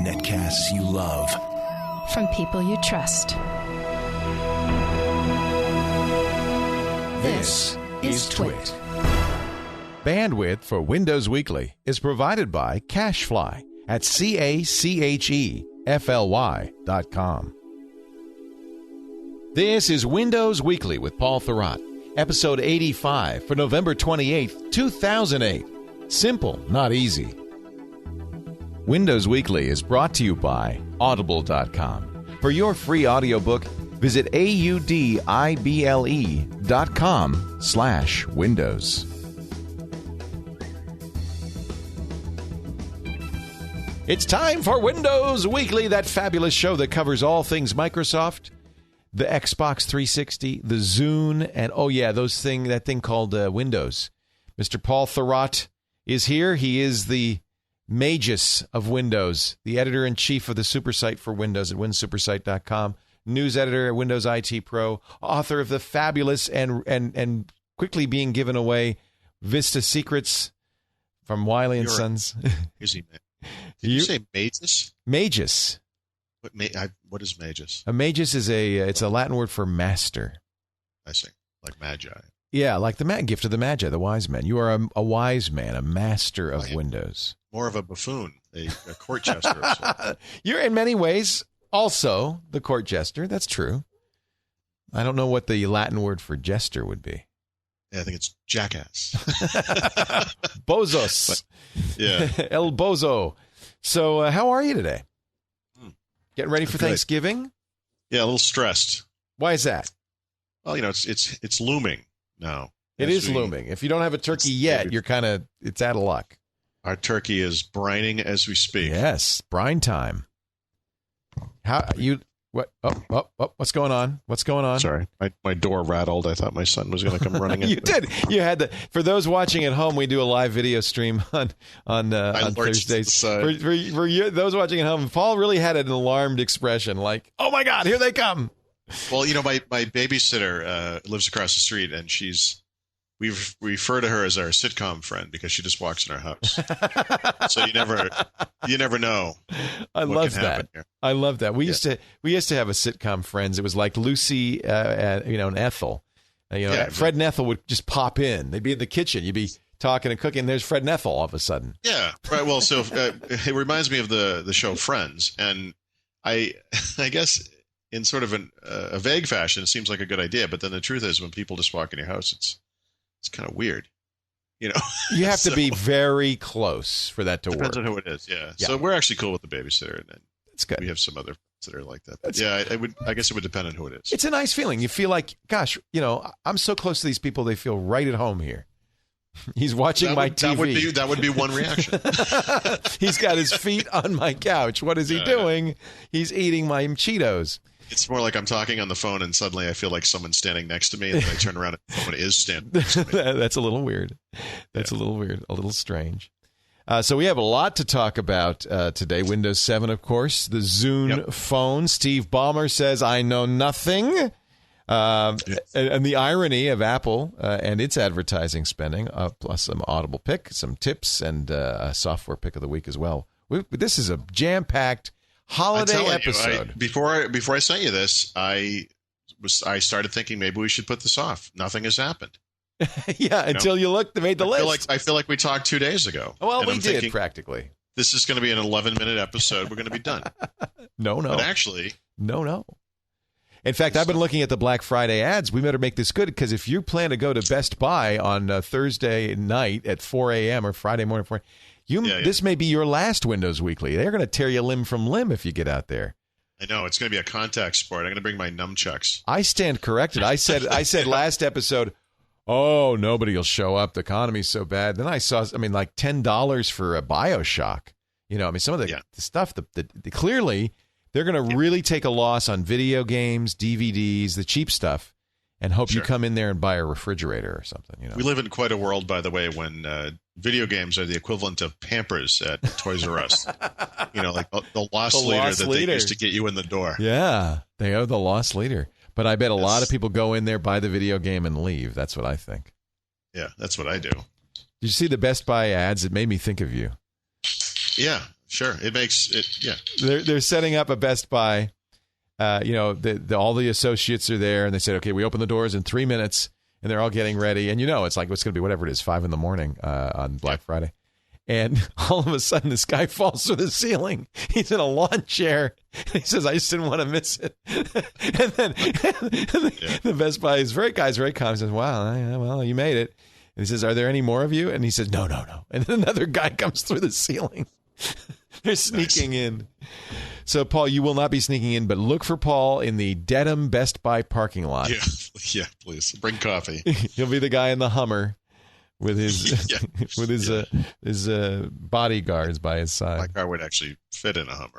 Netcasts you love. From people you trust. This is Twit. Bandwidth for Windows Weekly is provided by Cachefly at CACHEFLY.com. This is Windows Weekly with Paul Thurrott, episode 85 for November 28th, 2008. Simple, not easy. Windows Weekly is brought to you by Audible.com. For your free audiobook, visit audible.com/Windows. It's time for Windows Weekly, that fabulous show that covers all things Microsoft, the Xbox 360, the Zune, and that thing called Windows. Mr. Paul Thurrott is here. He is the Magus of Windows, the editor-in-chief of the SuperSite for Windows at winsupersite.com, news editor at Windows IT Pro, author of the fabulous and quickly being given away Vista Secrets from Wiley & Sons. Did you say Magus? Magus. What is Magus? A Magus is it's a Latin word for master. I see. Like Magi. Yeah, like the gift of the Magi, the wise men. You are a wise man, a master of Windows. More of a buffoon, a court jester. Or so. You're in many ways also the court jester. That's true. I don't know what the Latin word for jester would be. Yeah, I think it's jackass. Bozos. Yeah. El Bozo. So how are you today? Getting ready for Thanksgiving? Yeah, a little stressed. Why is that? Well, it's looming now. It is looming. If you don't have a turkey yet, it's out of luck. Our turkey is brining as we speak. Yes, brine time. What? Oh, what's going on? What's going on? Sorry, my door rattled. I thouut my son was going to come running in. You did. You had for those watching at home, we do a live video stream on Thursdays. For those watching at home, Paul really had an alarmed expression, like, "Oh my God, here they come!" Well, my babysitter lives across the street, and we refer to her as our sitcom friend because she just walks in our house. So you never know. I love that. I love that. We used to have a sitcom friends. It was like Lucy, and Ethel. Fred and Ethel would just pop in. They'd be in the kitchen. You'd be talking and cooking. There's Fred and Ethel all of a sudden. Yeah. Right. Well, so it reminds me of the show Friends, and I guess in sort of a vague fashion, it seems like a good idea. But then the truth is, when people just walk in your house, it's kind of weird, You have to be very close for that to work. Depends on who it is, yeah. So we're actually cool with the babysitter, and that's good. We have some other that are like that. But I guess it would depend on who it is. It's a nice feeling. You feel like, gosh, I'm so close to these people. They feel right at home here. He's watching my TV. That would be one reaction. He's got his feet on my couch. What is he doing? Yeah. He's eating my Cheetos. It's more like I'm talking on the phone and suddenly I feel like someone's standing next to me, and then I turn around and someone is standing next to me. That's a little weird. That's a little weird, a little strange. So we have a lot to talk about today. Windows 7, of course. The Zune phone. Steve Ballmer says, I know nothing. And the irony of Apple and its advertising spending, plus some Audible pick, some tips, and a software pick of the week as well. This is a jam-packed holiday episode. Before I sent you this, I started thinking maybe we should put this off. Nothing has happened. Until you made the list. I feel like we talked 2 days ago. Well, we did practically. This is going to be an 11-minute episode. We're going to be done. No. But actually, no. In fact, I've been looking at the Black Friday ads. We better make this good, because if you plan to go to Best Buy on Thursday night at 4 a.m. or Friday morning, this may be your last Windows Weekly. They're going to tear you limb from limb if you get out there. I know. It's going to be a contact sport. I'm going to bring my nunchucks. I stand corrected. I said last episode, oh, nobody will show up. The economy's so bad. Then I saw, like $10 for a BioShock. Some of the stuff, clearly they're going to really take a loss on video games, DVDs, the cheap stuff, and hope you come in there and buy a refrigerator or something. We live in quite a world, by the way, when video games are the equivalent of Pampers at Toys R Us. Like the lost leader they used to get you in the door. Yeah, they are the lost leader. But I bet a lot of people go in there, buy the video game, and leave. That's what I think. Yeah, that's what I do. Did you see the Best Buy ads? It made me think of you. Yeah, sure. It makes it. Yeah, They're setting up a Best Buy. All the associates are there, and they said, "Okay, we open the doors in 3 minutes," and they're all getting ready. And it's like it's going to be whatever it is, 5 a.m. On Black Friday. And all of a sudden, this guy falls through the ceiling. He's in a lawn chair. He says, "I just didn't want to miss it." And then the Best Buy guy's very calm. He says, "Wow, well, you made it." And he says, "Are there any more of you?" And he says, No. And then another guy comes through the ceiling. They're sneaking in. So, Paul, you will not be sneaking in, but look for Paul in the Dedham Best Buy parking lot. Yeah, please bring coffee. He'll be the guy in the Hummer with his bodyguards by his side. My car would actually fit in a Hummer.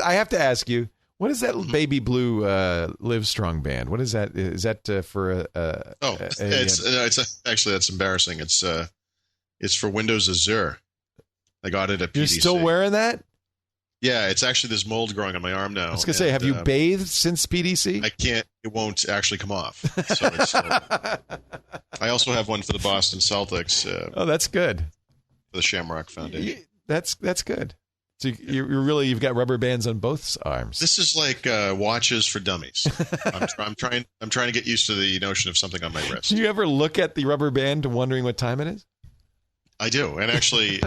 I have to ask you, what is that baby blue Livestrong band? What is that? Is that for it's actually, that's embarrassing. It's for Windows Azure. I got it at PDC. You're still wearing that? Yeah, it's actually, there's mold growing on my arm now. I was going to say, have you bathed since PDC? I can't. It won't actually come off. So I also have one for the Boston Celtics. That's good. For the Shamrock Foundation. That's good. So you've got rubber bands on both arms. This is like watches for dummies. I'm trying to get used to the notion of something on my wrist. Do you ever look at the rubber band wondering what time it is? I do, and actually,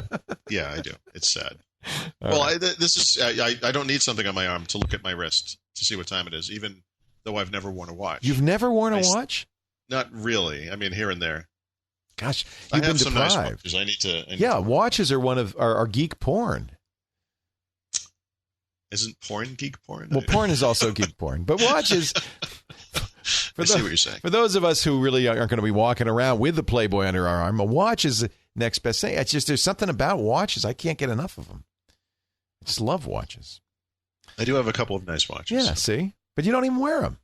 yeah, I do. It's sad. I don't need something on my arm to look at my wrist to see what time it is, even though I've never worn a watch. You've never worn a watch? Not really. I mean, here and there. Gosh, I have been some deprived. nice watches. I need to. Watches are one of our geek porn. Isn't porn geek porn? Well, porn is also geek porn, but watches. I see what you're saying. For those of us who really aren't going to be walking around with the Playboy under our arm, a watch is the next best thing. It's just there's something about watches. I can't get enough of them. I just love watches. I do have a couple of nice watches. Yeah, see? But you don't even wear them.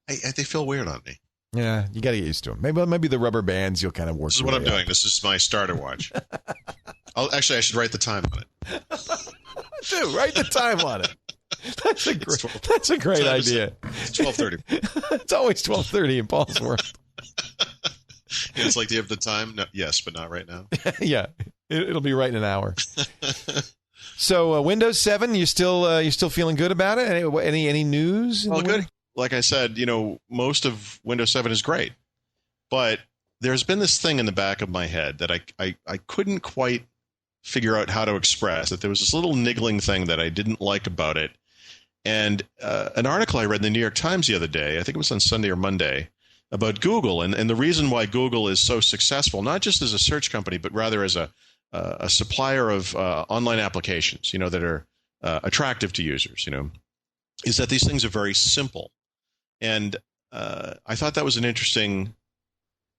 They feel weird on me. Yeah, you got to get used to them. Maybe the rubber bands you'll kind of work. This is what I'm doing. This is my starter watch. I should write the time on it. Dude, write the time on it. That's a great idea. It's 12:30. It's always 12:30 in Paul's world. It's like, do you have the time? No, yes, but not right now. Yeah, it'll be right in an hour. So Windows 7, you still feeling good about it? Any news? Well, good. Like I said, most of Windows 7 is great, but there's been this thing in the back of my head that I couldn't quite figure out how to express. That there was this little niggling thing that I didn't like about it, and an article I read in the New York Times the other day, I think it was on Sunday or Monday, about Google and the reason why Google is so successful, not just as a search company, but rather as a supplier of online applications, that are attractive to users, is that these things are very simple. And I thought that was an interesting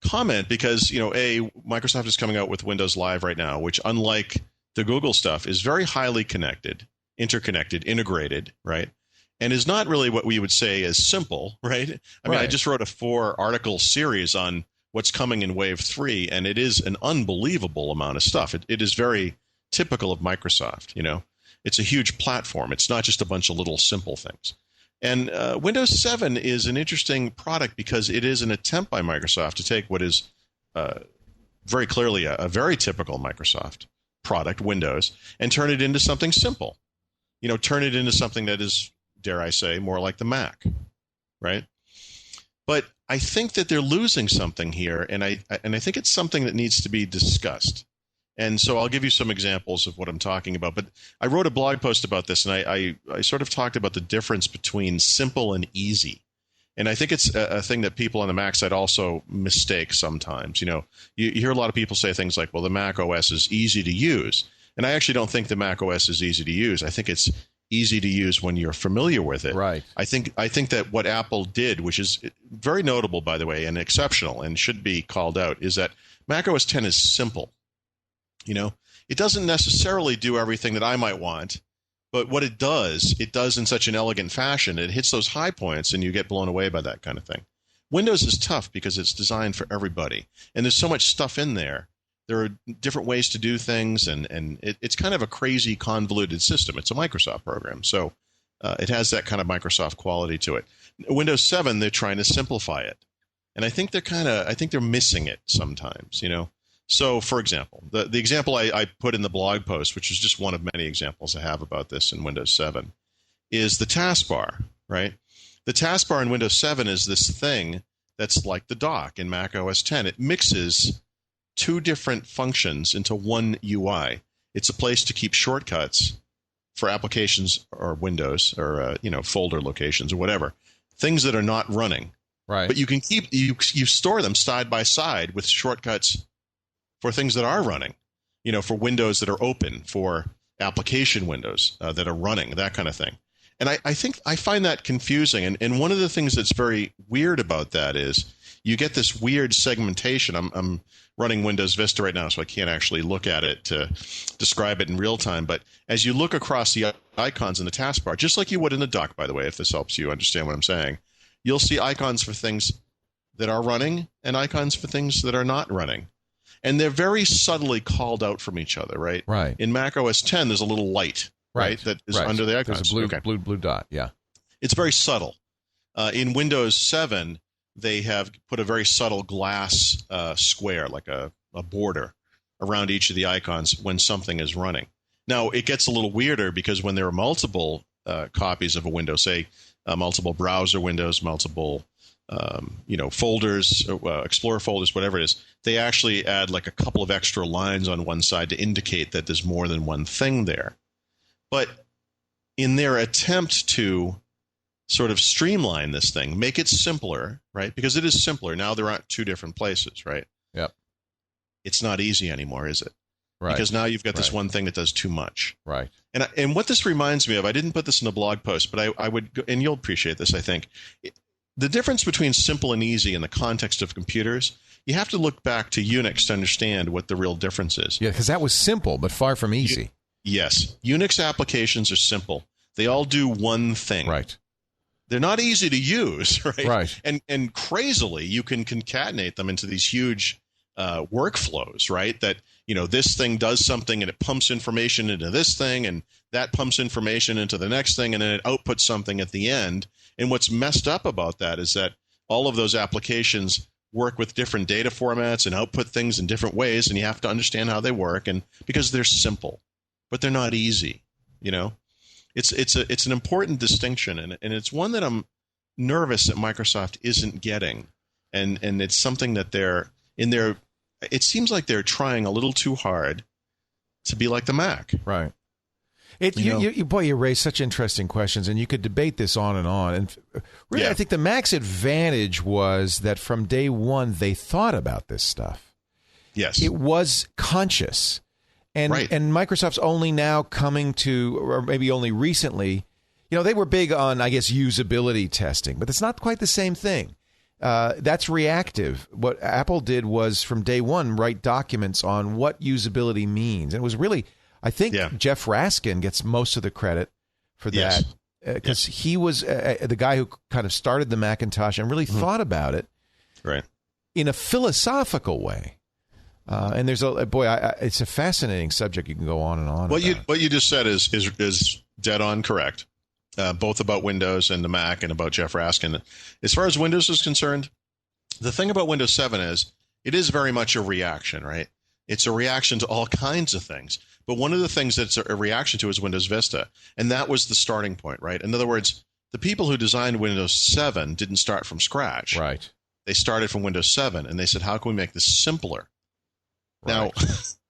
comment because, Microsoft is coming out with Windows Live right now, which, unlike the Google stuff, is very highly connected, interconnected, integrated, right? And is not really what we would say is simple, right? I mean, I just wrote a 4-article series on what's coming in Wave 3, and it is an unbelievable amount of stuff. It is very typical of Microsoft, It's a huge platform. It's not just a bunch of little simple things. And Windows 7 is an interesting product because it is an attempt by Microsoft to take what is very clearly a very typical Microsoft product, Windows, and turn it into something simple. Turn it into something that is, dare I say, more like the Mac, right? But I think that they're losing something here, and I think it's something that needs to be discussed. And so I'll give you some examples of what I'm talking about. But I wrote a blog post about this, and I sort of talked about the difference between simple and easy. And I think it's a thing that people on the Mac side also mistake sometimes. You hear a lot of people say things like, well, the Mac OS is easy to use. And I actually don't think the Mac OS is easy to use. I think it's easy to use when you're familiar with it. Right. I think that what Apple did, which is very notable, by the way, and exceptional and should be called out, is that Mac OS X is simple. It doesn't necessarily do everything that I might want, but what it does in such an elegant fashion. It hits those high points, and you get blown away by that kind of thing. Windows is tough because it's designed for everybody, and there's so much stuff in there. There are different ways to do things, and it's kind of a crazy, convoluted system. It's a Microsoft program, so it has that kind of Microsoft quality to it. Windows 7, they're trying to simplify it, and I think they're missing it sometimes. So, for example, the example I put in the blog post, which is just one of many examples I have about this in Windows 7, is the taskbar, right? The taskbar in Windows 7 is this thing that's like the dock in Mac OS X. It mixes two different functions into one UI. It's a place to keep shortcuts for applications or windows or folder locations or whatever, things that are not running. Right. But you can you store them side by side with shortcuts for things that are running, for windows that are open, for application windows that are running, that kind of thing. And I think I find that confusing. And one of the things that's very weird about that is you get this weird segmentation. I'm running Windows Vista right now, so I can't actually look at it to describe it in real time. But as you look across the icons in the taskbar, just like you would in the dock, by the way, if this helps you understand what I'm saying, you'll see icons for things that are running and icons for things that are not running. And they're very subtly called out from each other, right? Right. In Mac OS X, there's a little light, right, that is under the icons. There's a blue dot, yeah. It's very subtle. In Windows 7, they have put a very subtle glass square, like a border, around each of the icons when something is running. Now, it gets a little weirder because when there are multiple copies of a window, say multiple browser windows, multiple folders, Explorer folders, whatever it is, they actually add like a couple of extra lines on one side to indicate that there's more than one thing there. But in their attempt to sort of streamline this thing, make it simpler, right? Because it is simpler. Now there aren't two different places, right? Yep. It's not easy anymore, is it? Right. Because now you've got this one thing that does too much. Right. And what this reminds me of, I didn't put this in the blog post, but I would, and you'll appreciate this, I think. The difference between simple and easy in the context of computers, you have to look back to Unix to understand what the real difference is. Yeah, because that was simple, but far from easy. Yes. Unix applications are simple. They all do one thing. Right. They're not easy to use, right? Right. And crazily, you can concatenate them into these huge workflows, right? That, this thing does something and it pumps information into this thing and that pumps information into the next thing and then it outputs something at the end. And what's messed up about that is that all of those applications work with different data formats and output things in different ways, and you have to understand how they work, and because they're simple, but they're not easy. It's an important distinction, and it's one that I'm nervous that Microsoft isn't getting, and it's something that it seems like they're trying a little too hard to be like the Mac. Right. You raise such interesting questions, and you could debate this on and on. And really, yeah. I think the Mac's advantage was that from day one, they thought about this stuff. Yes. It was conscious. And right. And Microsoft's only now coming to, or maybe only recently, they were big on, I guess, usability testing, but it's not quite the same thing. That's reactive. What Apple did was, from day one, write documents on what usability means. And it was really... I think Jeff Raskin gets most of the credit for that because he was the guy who kind of started the Macintosh and really thought about it in a philosophical way. And there's it's a fascinating subject. You can go on and on. What you just said is dead on correct, both about Windows and the Mac and about Jeff Raskin. As far as Windows is concerned, the thing about Windows 7 is it is very much a reaction, right? It's a reaction to all kinds of things. But one of the things that's a reaction to is Windows Vista. And that was the starting point, right? In other words, the people who designed Windows 7 didn't start from scratch. Right. They started from Windows 7, and they said, how can we make this simpler? Right. Now,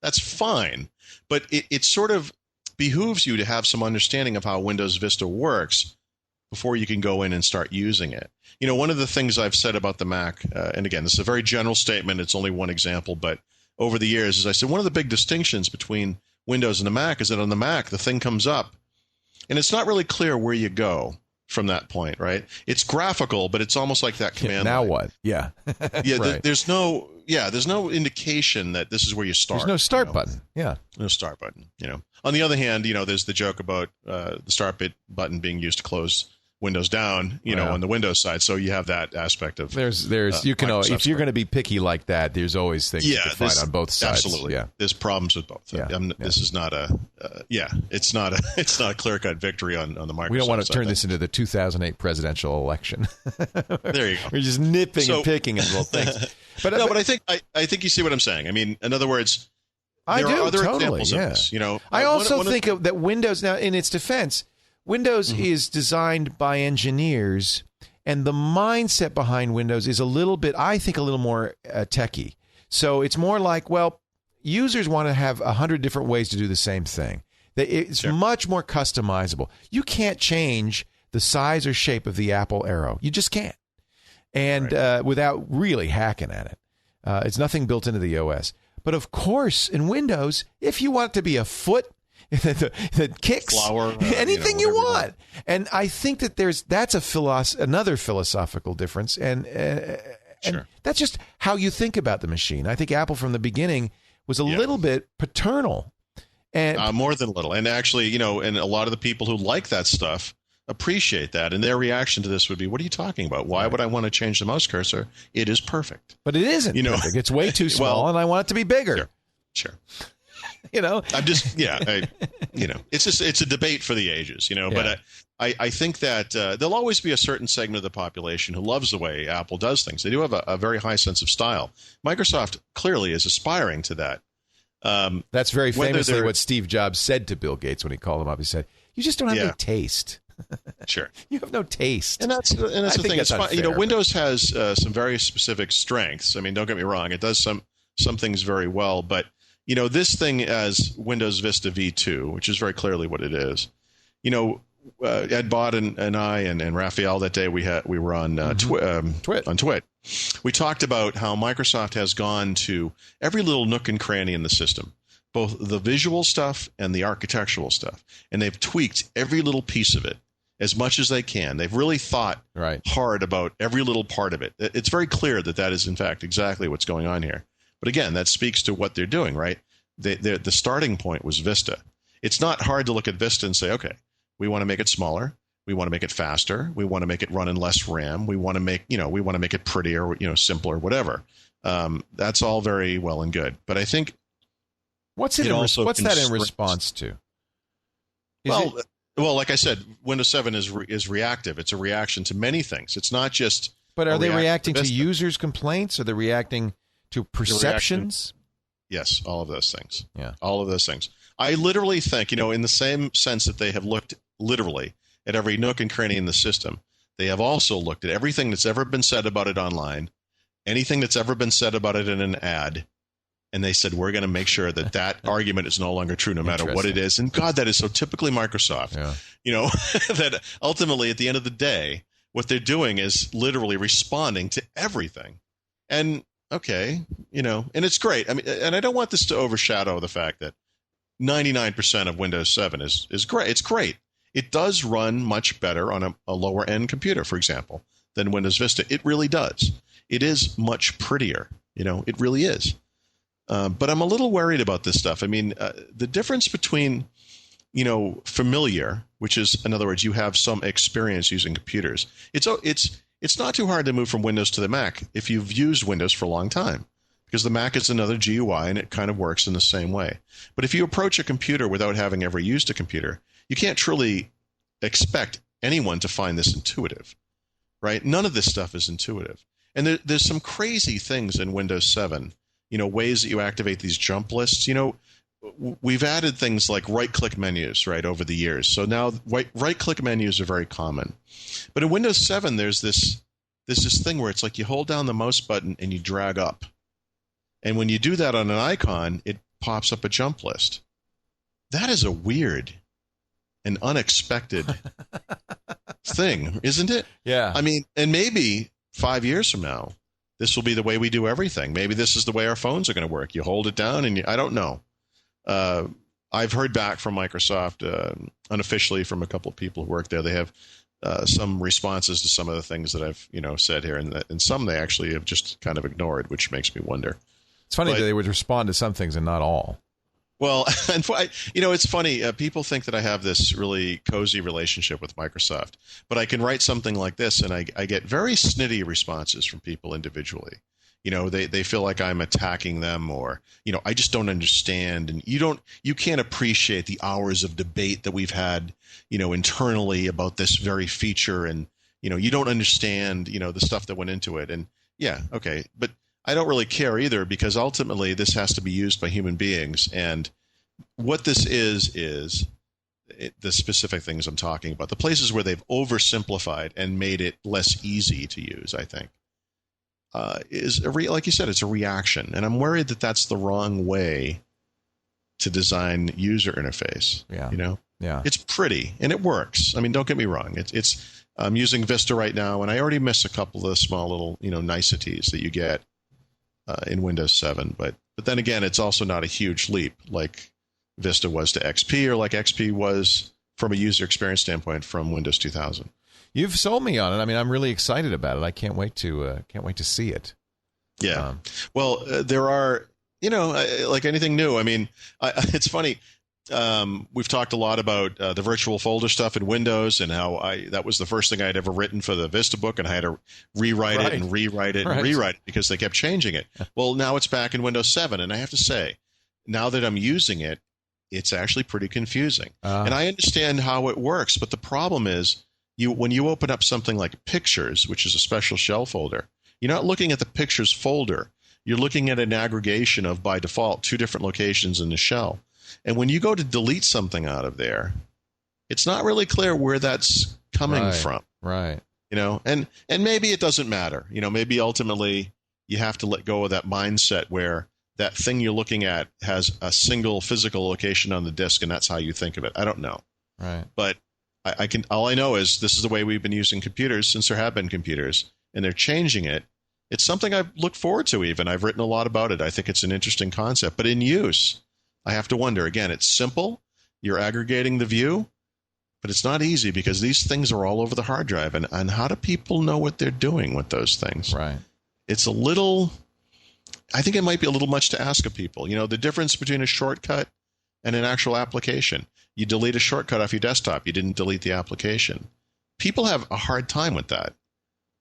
that's fine. But it sort of behooves you to have some understanding of how Windows Vista works before you can go in and start using it. One of the things I've said about the Mac, and again, this is a very general statement. It's only one example, but over the years, as I said, one of the big distinctions between Windows and the Mac is that on the Mac, the thing comes up, and it's not really clear where you go from that point, right? It's graphical, but it's almost like that command now line. What? Yeah. Right. There's no indication that this is where you start. There's no start button. Yeah. No start button, On the other hand, there's the joke about the start button being used to close Windows down, on the Windows side. So you have that aspect of you can if you're going to be picky like that, there's always things you can find on both sides. Absolutely. Yeah. There's problems with both. This is not it's not a clear-cut victory on the Microsoft. We don't want to turn this into the 2008 presidential election. There you go. We're just nipping and picking at little things. But I think you see what I'm saying. I mean, in other words, I there do are other totally. examples of this. You know, I also think that Windows now, in its defense, Windows is designed by engineers, and the mindset behind Windows is a little more techie. So it's more like, well, users want to have 100 different ways to do the same thing. It's much more customizable. You can't change the size or shape of the Apple Arrow. You just can't. And without really hacking at it. It's nothing built into the OS. But of course, in Windows, if you want it to be a foot that kicks, flower, anything you want. And I think that that's another philosophical difference. And that's just how you think about the machine. I think Apple from the beginning was a little bit paternal. And more than a little. And actually, and a lot of the people who like that stuff appreciate that. And their reaction to this would be, what are you talking about? Why would I want to change the mouse cursor? It is perfect. But it isn't perfect. It's way too small, and I want it to be bigger. Sure. I'm just, it's a debate for the ages, but I think that there'll always be a certain segment of the population who loves the way Apple does things. They do have a very high sense of style. Microsoft clearly is aspiring to that. That's very famously what Steve Jobs said to Bill Gates when he called him up. He said, "You just don't have any taste." Sure, you have no taste, and that's the thing. It's unfair, Windows has some very specific strengths. I mean, don't get me wrong; it does some things very well. But this thing as Windows Vista V2, which is very clearly what it is. Ed Bott and I and Raphael that day we were on Twit. We talked about how Microsoft has gone to every little nook and cranny in the system, both the visual stuff and the architectural stuff, and they've tweaked every little piece of it as much as they can. They've really thought hard about every little part of it. It's very clear that is, in fact, exactly what's going on here. But again, that speaks to what they're doing, right? The starting point was Vista. It's not hard to look at Vista and say, okay, we want to make it smaller. We want to make it faster. We want to make it run in less RAM. We want to make it prettier, simpler, whatever. That's all very well and good. But I think what's that in response to? Well, like I said, Windows 7 is reactive. It's a reaction to many things. It's not just. But are they reacting to users' complaints? Are they reacting to perceptions? Yes, all of those things. Yeah, all of those things. I literally think, in the same sense that they have looked literally at every nook and cranny in the system, they have also looked at everything that's ever been said about it online, anything that's ever been said about it in an ad, and they said, we're going to make sure that argument is no longer true no matter what it is. And God, that is so typically Microsoft. Yeah. That ultimately at the end of the day, what they're doing is literally responding to everything. And okay, and it's great. I mean, and I don't want this to overshadow the fact that 99% of Windows 7 is great. It's great. It does run much better on a lower end computer, for example, than Windows Vista. It really does. It is much prettier. It really is. But I'm a little worried about this stuff. I mean, the difference between, familiar, which is, in other words, you have some experience using computers. It's not too hard to move from Windows to the Mac if you've used Windows for a long time, because the Mac is another GUI and it kind of works in the same way. But if you approach a computer without having ever used a computer, you can't truly expect anyone to find this intuitive, right? None of this stuff is intuitive. And there's some crazy things in Windows 7, ways that you activate these jump lists. We've added things like right-click menus, right, over the years. So now right-click menus are very common. But in Windows 7, there's this thing where it's like you hold down the mouse button and you drag up. And when you do that on an icon, it pops up a jump list. That is a weird and unexpected thing, isn't it? Yeah. I mean, and maybe 5 years from now, this will be the way we do everything. Maybe this is the way our phones are going to work. You hold it down and I don't know. I've heard back from Microsoft unofficially from a couple of people who work there. They have some responses to some of the things that I've said here, and some they actually have just kind of ignored, which makes me wonder. It's funny that they would respond to some things and not all. Well, and it's funny. People think that I have this really cozy relationship with Microsoft, but I can write something like this, and I get very snitty responses from people individually. They feel like I'm attacking them, or I just don't understand, and you can't appreciate the hours of debate that we've had, internally about this very feature, and you don't understand, the stuff that went into it, and yeah, okay, but I don't really care either, because ultimately this has to be used by human beings. And what this is the specific things I'm talking about. The places where they've oversimplified and made it less easy to use, I think, is, like you said, it's a reaction. And I'm worried that that's the wrong way to design user interface. Yeah. You know? Yeah. It's pretty, and it works. I mean, don't get me wrong. I'm using Vista right now, and I already miss a couple of the small little, niceties that you get in Windows 7. But then again, it's also not a huge leap like Vista was to XP, or like XP was from a user experience standpoint from Windows 2000. You've sold me on it. I mean, I'm really excited about it. I can't wait to see it. Yeah. Well, there are, like anything new. I mean, it's funny. We've talked a lot about the virtual folder stuff in Windows, and how that was the first thing I had ever written for the Vista book, and I had to rewrite it and rewrite it and rewrite it because they kept changing it. Well, now it's back in Windows 7, and I have to say, now that I'm using it, it's actually pretty confusing. And I understand how it works, but the problem is, when you open up something like Pictures, which is a special shell folder, you're not looking at the Pictures folder. You're looking at an aggregation of, by default, 2 different locations in the shell. And when you go to delete something out of there, it's not really clear where that's coming from. Right. And maybe it doesn't matter. Maybe ultimately you have to let go of that mindset where that thing you're looking at has a single physical location on the disk, and that's how you think of it. I don't know. Right. But all I know is this is the way we've been using computers since there have been computers, and they're changing it. It's something I've looked forward to even. I've written a lot about it. I think it's an interesting concept. But in use, I have to wonder, again, it's simple. You're aggregating the view, but it's not easy because these things are all over the hard drive. And how do people know what they're doing with those things? Right. It's I think it might be a little much to ask of people. The difference between a shortcut and an actual application. You delete a shortcut off your desktop. You didn't delete the application. People have a hard time with that.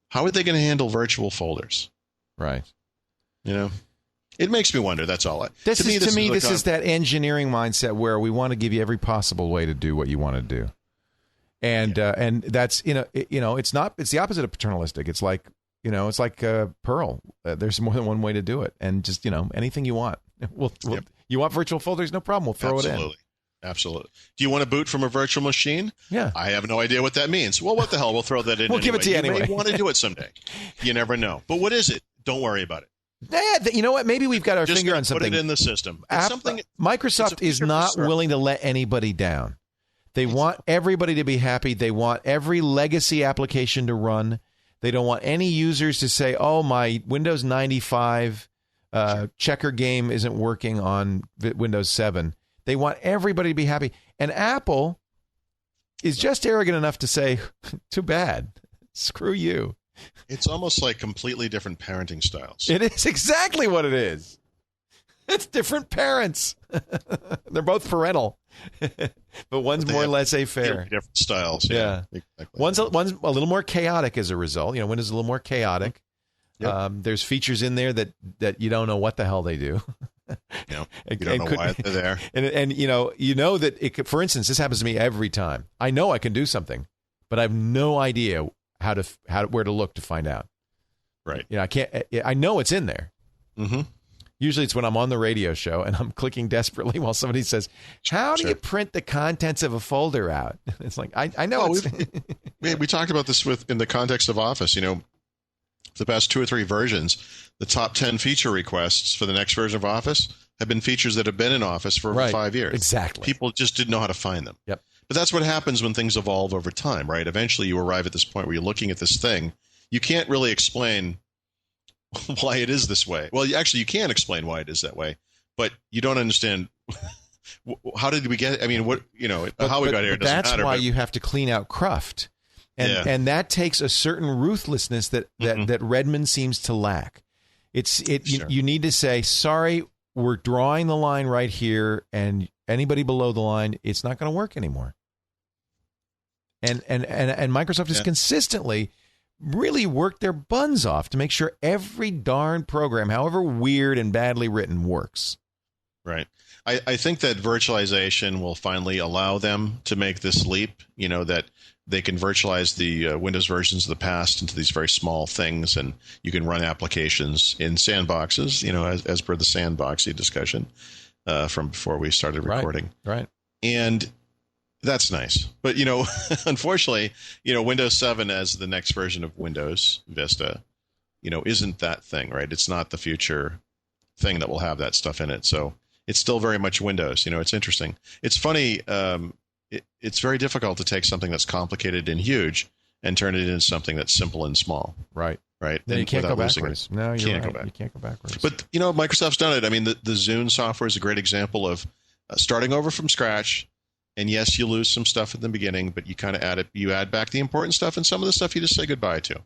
How are they going to handle virtual folders? Right. It makes me wonder. That's all. This is that engineering mindset where we want to give you every possible way to do what you want to do, and that's it's the opposite of paternalistic. It's like Perl. There's more than one way to do it, and just anything you want. You want virtual folders? No problem. We'll throw it in. Absolutely. Do you want to boot from a virtual machine? Yeah. I have no idea what that means. Well, what the hell? We'll throw that in. We'll give it to you anyway. You may want to do it someday. You never know. But what is it? Don't worry about it. Yeah, you know what? Maybe we've got our finger on something. Put it in the system. Microsoft is not willing to let anybody down. They want everybody to be happy. They want every legacy application to run. They don't want any users to say, "Oh, my Windows 95 checker game isn't working on Windows 7." They want everybody to be happy. And Apple is just arrogant enough to say, "Too bad. Screw you." It's almost like completely different parenting styles. It is exactly what it is. It's different parents. They're both parental, but one's more laissez-faire. Different styles. Yeah. Exactly. One's a little more chaotic as a result. Windows is a little more chaotic. Yep. There's features in there that you don't know what the hell they do. You don't know why they're there. And that it could, for instance, this happens to me every time. I know I can do something, but I have no idea where to look to find out. Right. I can't. I know it's in there. Mm-hmm. Usually it's when I'm on the radio show and I'm clicking desperately while somebody says, "How do you print the contents of a folder out?" It's like I know. We talked about this in the context of Office. The past 2 or 3 versions, the top 10 feature requests for the next version of Office have been features that have been in Office for over 5 years. Exactly. People just didn't know how to find them. Yep. But that's what happens when things evolve over time, right? Eventually you arrive at this point where you're looking at this thing. You can't really explain why it is this way. Well, actually, you can explain why it is that way, but you don't understand how did we get it? I mean, how we got here doesn't matter. That's why you have to clean out cruft. And that takes a certain ruthlessness that Redmond seems to lack. You need to say, sorry, we're drawing the line right here, and anybody below the line, it's not going to work anymore. And Microsoft has consistently really worked their buns off to make sure every darn program, however weird and badly written, works. Right. I think that virtualization will finally allow them to make this leap, that they can virtualize the Windows versions of the past into these very small things, and you can run applications in sandboxes, as per the sandboxy discussion from before we started recording. Right. And that's nice. But, unfortunately, Windows 7 as the next version of Windows Vista, isn't that thing, right? It's not the future thing that will have that stuff in it. So it's still very much Windows. It's interesting. It's funny. It's very difficult to take something that's complicated and huge and turn it into something that's simple and small. Right. Right. Then you can't go backwards. No, you can't right. go back. You can't go backwards. But, Microsoft's done it. I mean, the Zune software is a great example of starting over from scratch. And yes, you lose some stuff at the beginning, but you kind of add back the important stuff, and some of the stuff you just say goodbye to.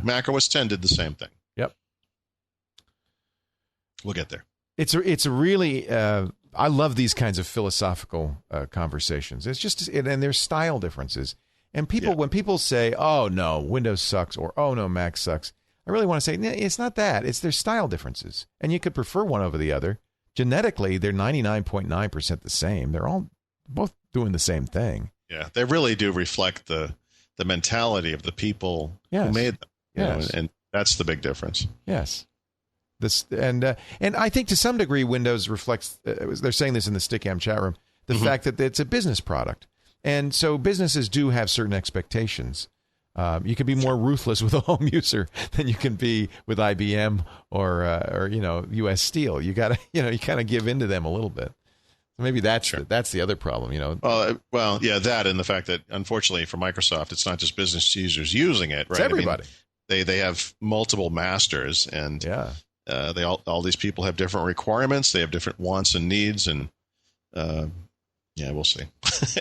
Mac OS 10 did the same thing. Yep. We'll get there. It's a really I love these kinds of philosophical conversations. It's just and there's style differences. And when people say, "Oh no, Windows sucks," or "Oh no, Mac sucks," I really want to say, it's not that. It's their style differences, and you could prefer one over the other. Genetically, they're 99.9% the same. They're all both doing the same thing. Yeah, they really do reflect the mentality of the people who made them. Yes. And that's the big difference. Yes. And I think to some degree Windows reflects. They're saying this in the Stickam chat room. The fact that it's a business product, and so businesses do have certain expectations. You can be more ruthless with a home user than you can be with IBM or U.S. Steel. You got to you kind of give in to them a little bit. Maybe that's the other problem. Well, yeah, that and the fact that unfortunately for Microsoft, it's not just business users using it. Right? It's everybody. I mean, they have multiple masters, and they all these people have different requirements. They have different wants and needs, and we'll see.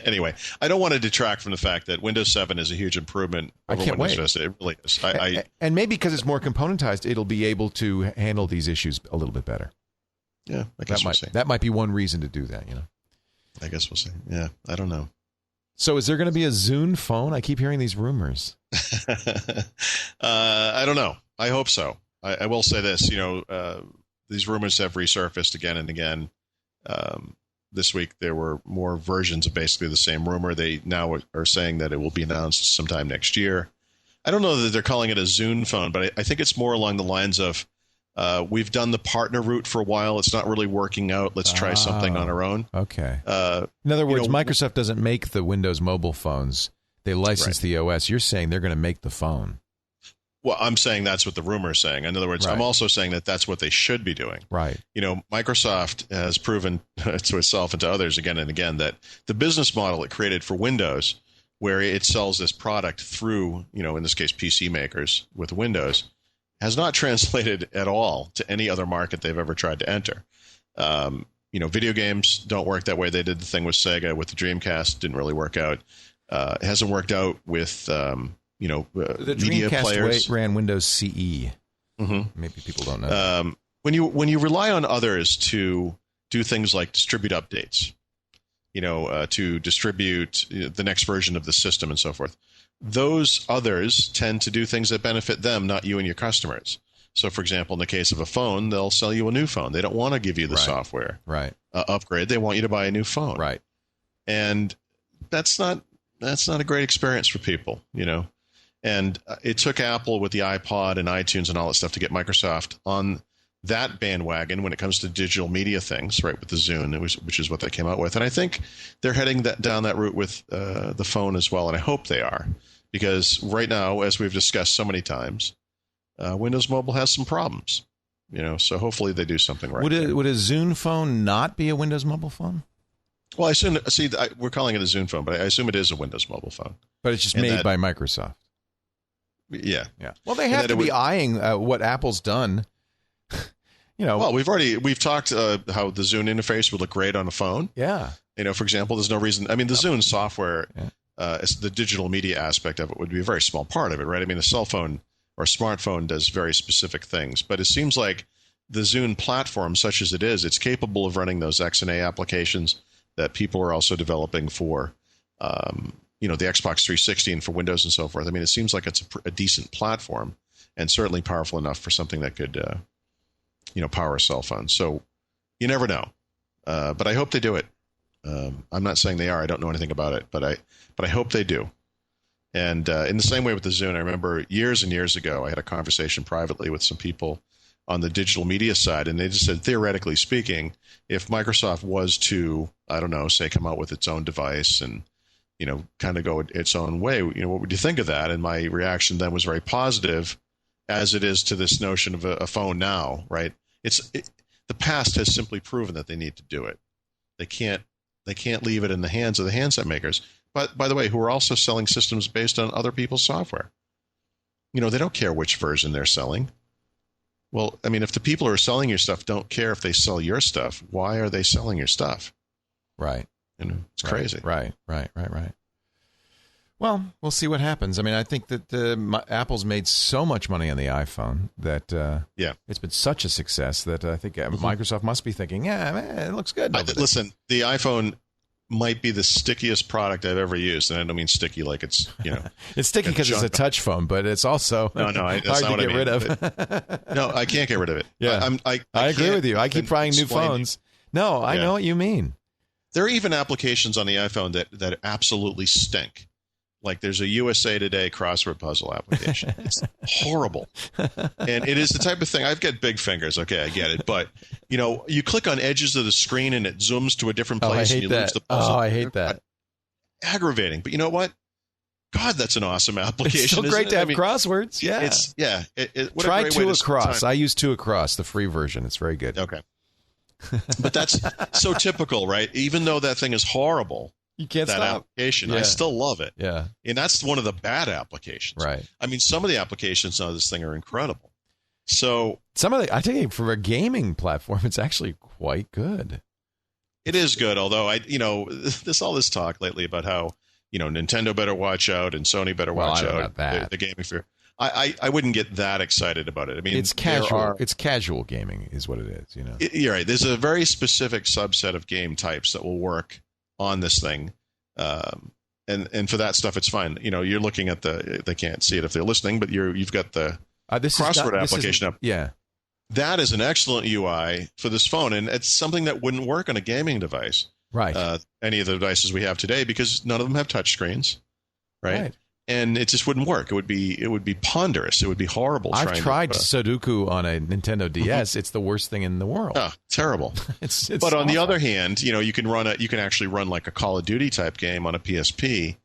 Anyway, I don't want to detract from the fact that Windows 7 is a huge improvement over Windows Vista. It really is. And maybe because it's more componentized, it'll be able to handle these issues a little bit better. Yeah, I guess we'll see. That might be one reason to do that. I guess we'll see. Yeah, I don't know. So is there going to be a Zune phone? I keep hearing these rumors. I don't know. I hope so. I will say this, these rumors have resurfaced again and again. This week, there were more versions of basically the same rumor. They now are saying that it will be announced sometime next year. I don't know that they're calling it a Zune phone, but I think it's more along the lines of, we've done the partner route for a while. It's not really working out. Let's try something on our own. Okay. In other words, Microsoft doesn't make the Windows mobile phones. They license the OS. You're saying they're going to make the phone. Well, I'm saying that's what the rumor is saying. In other words, I'm also saying that that's what they should be doing. Right. Microsoft has proven to itself and to others again and again that the business model it created for Windows, where it sells this product through, in this case, PC makers with Windows, has not translated at all to any other market they've ever tried to enter. Video games don't work that way. They did the thing with Sega with the Dreamcast, didn't really work out. It hasn't worked out with the media Dreamcast players. Ran Windows CE. Maybe people don't know. When you rely on others to do things like distribute updates, to distribute the next version of the system and so forth, those others tend to do things that benefit them, not you and your customers. So, for example, in the case of a phone, they'll sell you a new phone. They don't want to give you the software upgrade. They want you to buy a new phone. Right. And that's not a great experience for people, And it took Apple with the iPod and iTunes and all that stuff to get Microsoft on that bandwagon when it comes to digital media things, right, with the Zune, which is what they came out with. And I think they're heading down that route with the phone as well, and I hope they are. Because right now, as we've discussed so many times, Windows Mobile has some problems, so hopefully they do something right. Would a Zune phone not be a Windows Mobile phone? Well, I assume, we're calling it a Zune phone, but I assume it is a Windows Mobile phone. But it's just made by Microsoft. Yeah. Well, they have to be eyeing what Apple's done. Well, we've talked how the Zune interface would look great on a phone. Yeah. For example, there's no reason. I mean, the Zune software, the digital media aspect of it would be a very small part of it, right? I mean, a cell phone or a smartphone does very specific things, but it seems like the Zune platform, such as it is, it's capable of running those XNA applications that people are also developing for, the Xbox 360 and for Windows and so forth. I mean, it seems like it's a decent platform and certainly powerful enough for something that could, power a cell phone. So, You never know. But I hope they do it. I'm not saying they are. I don't know anything about it, but I hope they do. And in the same way with the Zune, I remember years and years ago, I had a conversation privately with some people on the digital media side, and they just said, theoretically speaking, if Microsoft was to, I don't know, say come out with its own device and, kind of go its own way, what would you think of that? And my reaction then was very positive, as it is to this notion of a phone now, right? The past has simply proven that they need to do it. They can't leave it in the hands of the handset makers. But by the way, who are also selling systems based on other people's software. They don't care which version they're selling. Well, I mean, if the people who are selling your stuff don't care if they sell your stuff, why are they selling your stuff? Right. It's crazy. Right. Well, we'll see what happens. I mean, I think that Apple's made so much money on the iPhone that it's been such a success that I think Microsoft must be thinking, it looks good. Listen, the iPhone might be the stickiest product I've ever used, and I don't mean sticky like it's it's sticky because it's a touch phone, but it's also hard to get rid of. No, I can't get rid of it. Yeah, I agree with you. I keep trying new phones. No, I know what you mean. There are even applications on the iPhone that absolutely stink. Like there's a USA Today crossword puzzle application. It's horrible. And it is the type of thing, I've got big fingers. Okay, I get it. But, you click on edges of the screen and it zooms to a different place and you lose the puzzle. Oh, I hate that. Aggravating. But you know what? God, that's an awesome application. It's still great to have crosswords. Yeah. Try Two Across. I use Two Across, the free version. It's very good. Okay. But that's so typical, right? Even though that thing is horrible. You can't that stop. application. Yeah. I still love it. Yeah. And that's one of the bad applications. Right. I mean, some of the applications on this thing are incredible. So I think for a gaming platform, it's actually quite good. It is good, although all this talk lately about how, Nintendo better watch out and Sony better watch out. The gaming fear. I wouldn't get that excited about it. I mean, it's casual. It's casual gaming is what it is, You're right. There's a very specific subset of game types that will work on this thing, and for that stuff it's fine. You're looking at they can't see it if they're listening, but you've got the crossword application up. Yeah, that is an excellent UI for this phone, and it's something that wouldn't work on a gaming device, right? Any of the devices we have today, because none of them have touch screens, right? And it just wouldn't work. It would be ponderous. It would be horrible. I've tried Sudoku on a Nintendo DS. It's the worst thing in the world. Oh, terrible. It's but on the other hand, you can actually run like a Call of Duty type game on a PSP.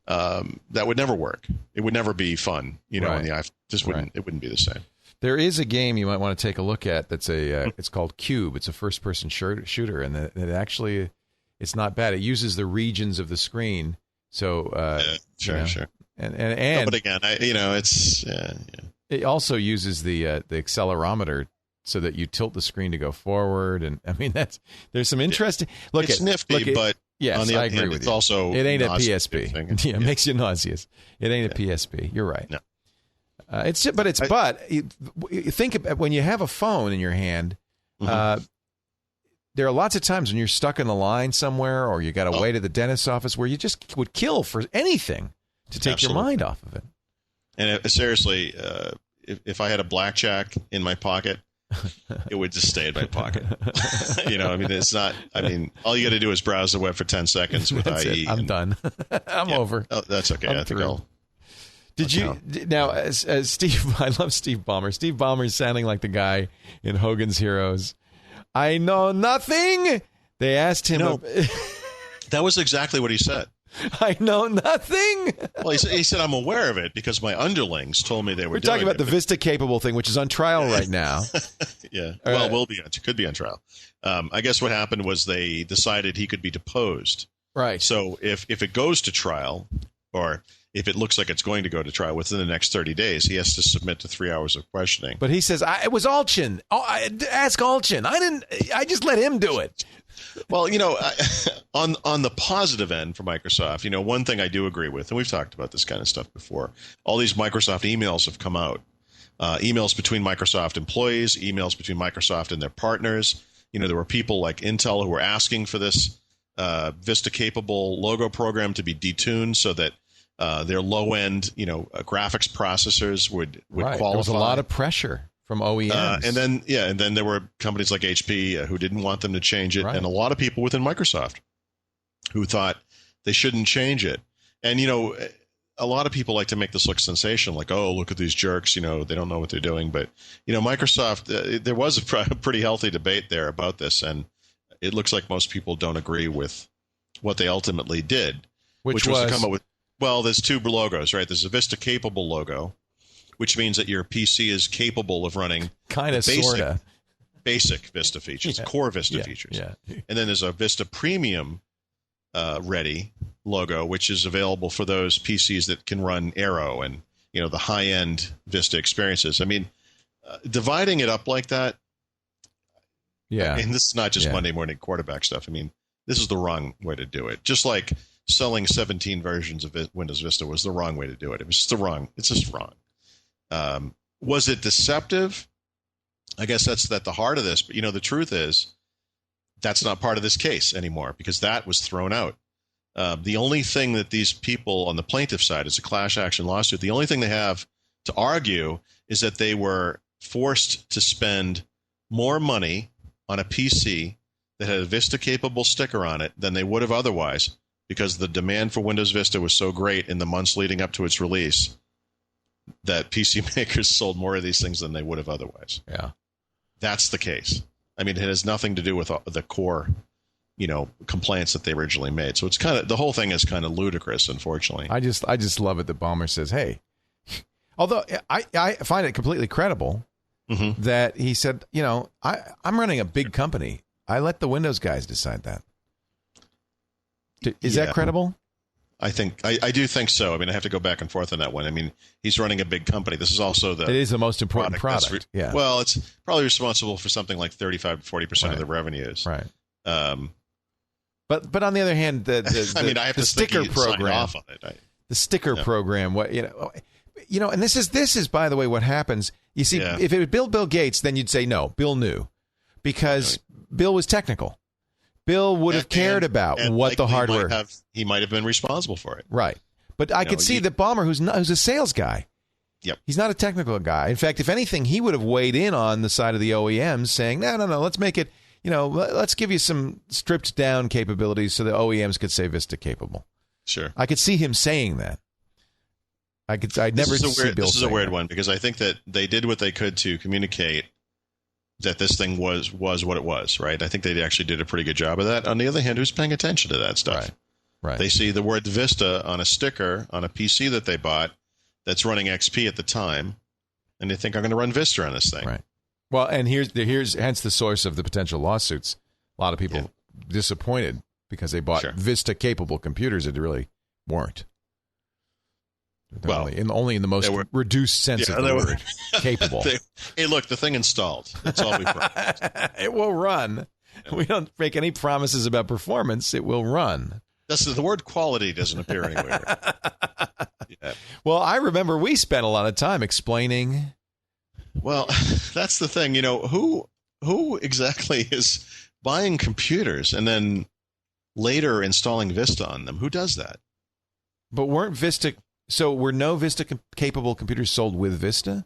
That would never work. It would never be fun. On the iPhone, it wouldn't be the same. There is a game you might want to take a look at. That's it's called Cube. It's a first-person shooter, and it actually it's not bad. It uses the regions of the screen. So sure. And but again, it's It also uses the accelerometer so that you tilt the screen to go forward, and I mean there's some interesting. It's nifty, but yes, on the I other agree hand, with it's you. also it ain't a PSP. It makes you nauseous. It ain't a PSP. You're right. No. You think about when you have a phone in your hand. There are lots of times when you're stuck in a line somewhere, or you got to wait at the dentist's office, where you just would kill for anything to take your mind off of it. And seriously, if I had a blackjack in my pocket, it would just stay in my pocket. It's not. I mean, all you got to do is browse the web for 10 seconds with IE. I'm done. I'm over. Oh, that's okay. I'm through. Did you now? As Steve, I love Steve Ballmer. Steve Ballmer is sounding like the guy in Hogan's Heroes. I know nothing. They asked him. No, that was exactly what he said. I know nothing. Well, he said, I'm aware of it because my underlings told me they were. We're talking about the Vista Capable thing, which is on trial right now. Yeah. Could be on trial. I guess what happened was they decided he could be deposed. Right. So if it goes to trial, or if it looks like it's going to go to trial within the next 30 days, he has to submit to 3 hours of questioning. But he says, it was Alchin. Ask Alchin. I just let him do it. Well, on the positive end for Microsoft, one thing I do agree with, and we've talked about this kind of stuff before, all these Microsoft emails have come out. Emails between Microsoft employees, emails between Microsoft and their partners. There were people like Intel who were asking for this Vista-capable logo program to be detuned so that their low-end, graphics processors would qualify. There was a lot of pressure from OEMs. And then there were companies like HP who didn't want them to change it, Right. and a lot of people within Microsoft who thought they shouldn't change it. And a lot of people like to make this look sensational, like, oh, look at these jerks, they don't know what they're doing. But Microsoft, there was a pretty healthy debate there about this, and it looks like most people don't agree with what they ultimately did, which was to come up with. Well, there's two logos, right? There's a Vista capable logo, which means that your PC is capable of running basic Vista features, core Vista features. Yeah. And then there's a Vista Premium ready logo, which is available for those PCs that can run Aero and the high-end Vista experiences. I mean, dividing it up like that. Yeah. And this is not just Monday morning quarterback stuff. I mean, this is the wrong way to do it. Just like selling 17 versions of Windows Vista was the wrong way to do it. It was just it's just wrong. Was it deceptive? I guess that's at the heart of this. But, the truth is that's not part of this case anymore because that was thrown out. The only thing that these people on the plaintiff side, it's a class action lawsuit, the only thing they have to argue is that they were forced to spend more money on a PC that had a Vista-capable sticker on it than they would have otherwise because the demand for Windows Vista was so great in the months leading up to its release that PC makers sold more of these things than they would have otherwise. Yeah. That's the case. I mean, it has nothing to do with the core, complaints that they originally made. So it's the whole thing is kind of ludicrous, unfortunately. I just love it that Ballmer says, hey, although I find it completely credible that he said, I'm running a big company. I let the Windows guys decide that. Is that credible? I think I do think so. I mean, I have to go back and forth on that one. I mean, he's running a big company. This is also it is the most important product. Yeah. Well, it's probably responsible for something like 35 to 40% of the revenues. Right. But on the other hand, the sticker program, the sticker program, and this is by the way what happens. You see, if it was Bill Gates, then you'd say no, Bill knew, because Bill was technical. Bill would have cared about what the hardware. He might have been responsible for it. Right. But I could see that Ballmer, who's a sales guy. Yep. He's not a technical guy. In fact, if anything, he would have weighed in on the side of the OEMs saying, no, let's make it, let's give you some stripped down capabilities so the OEMs could say Vista capable. Sure. I could see him saying that. I'd never see Bill. This is a weird one because I think that they did what they could to communicate that this thing was what it was, right? I think they actually did a pretty good job of that. On the other hand, who's paying attention to that stuff? Right. They see the word Vista on a sticker on a PC that they bought that's running XP at the time, and they think I'm going to run Vista on this thing. Right. Well, and here's hence the source of the potential lawsuits. A lot of people disappointed because they bought Vista-capable computers that really weren't. Only in the most reduced sense of the word, capable. Hey, look, the thing installed. That's all we promised. It will run. We don't make any promises about performance. It will run. The word quality doesn't appear anywhere. Well, I remember we spent a lot of time explaining. Well, that's the thing. Who exactly is buying computers and then later installing Vista on them? Who does that? But were no Vista-capable computers sold with Vista?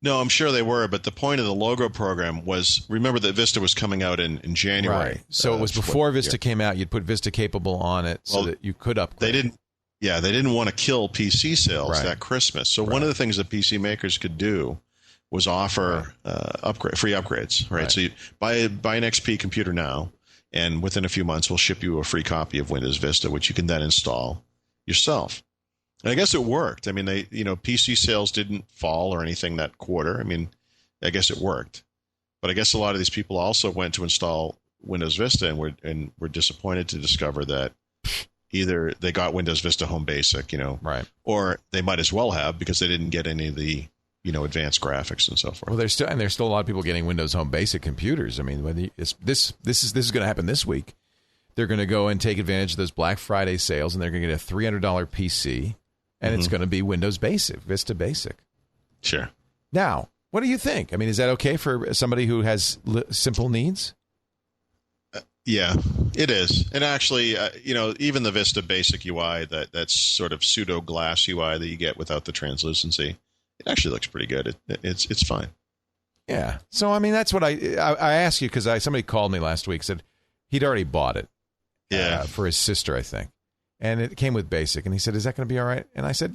No, I'm sure they were, but the point of the logo program was, remember that Vista was coming out in January. Right. So it was before Vista came out, you'd put Vista-capable on it so that you could upgrade. They didn't want to kill PC sales that Christmas. So one of the things that PC makers could do was offer free upgrades, right? So you buy an XP computer now, and within a few months, we'll ship you a free copy of Windows Vista, which you can then install yourself. And I guess it worked. I mean, PC sales didn't fall or anything that quarter. I mean, I guess it worked. But I guess a lot of these people also went to install Windows Vista and were disappointed to discover that either they got Windows Vista Home Basic, or they might as well have because they didn't get any of the, advanced graphics and so forth. Well, there's still a lot of people getting Windows Home Basic computers. I mean, this is going to happen this week. They're going to go and take advantage of those Black Friday sales, and they're going to get a $300 PC, and it's going to be Windows Basic, Vista Basic. Sure. Now, what do you think? I mean, is that okay for somebody who has simple needs? Yeah, it is. And actually, even the Vista Basic UI, that's sort of pseudo glass UI that you get without the translucency, It actually looks pretty good. It's fine. Yeah. So, I mean, that's what I asked you because somebody called me last week, said he'd already bought it for his sister, I think. And it came with basic. And he said, is that going to be all right? And I said,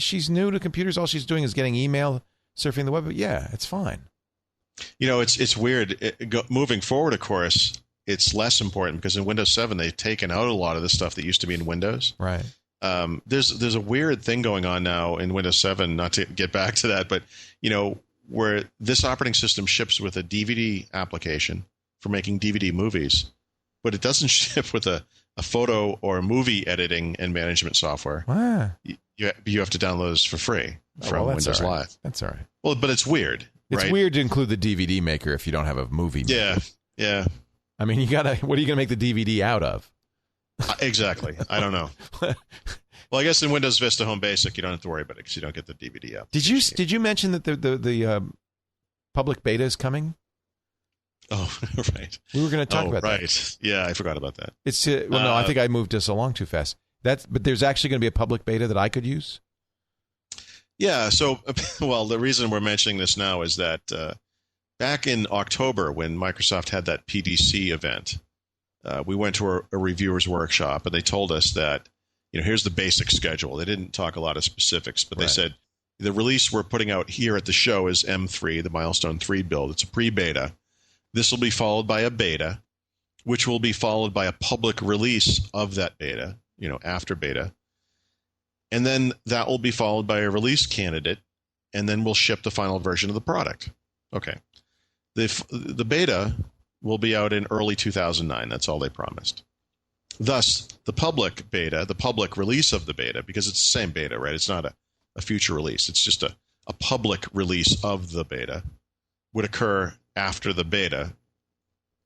she's new to computers. All she's doing is getting email, surfing the web. But yeah, it's fine. It's weird. Moving forward, of course, it's less important because in Windows 7, they've taken out a lot of the stuff that used to be in Windows. Right. There's a weird thing going on now in Windows 7, not to get back to that, but, where this operating system ships with a DVD application for making DVD movies, but it doesn't ship with a photo or movie editing and management software. Wow. You have to download this for free from Windows Live. That's all right. Well, but it's weird. It's weird to include the DVD maker if you don't have a movie maker. Yeah. I mean, what are you going to make the DVD out of? Exactly. I don't know. Well, I guess in Windows Vista Home Basic, you don't have to worry about it because you don't get the DVD out. Did you mention that the public beta is coming? Oh, right. We were going to talk about that. Right. Yeah, I forgot about that. It's no, I think I moved us along too fast. But there's actually going to be a public beta that I could use? Yeah. So, well, the reason we're mentioning this now is that back in October when Microsoft had that PDC event, we went to a reviewers workshop and they told us that, here's the basic schedule. They didn't talk a lot of specifics, but they said the release we're putting out here at the show is M3, the Milestone 3 build. It's a pre-beta. This will be followed by a beta, which will be followed by a public release of that beta, after beta. And then that will be followed by a release candidate, and then we'll ship the final version of the product. Okay. The beta will be out in early 2009. That's all they promised. Thus, the public beta, the public release of the beta, because it's the same beta, right? It's not a future release. It's just a public release of the beta, would occur after the beta,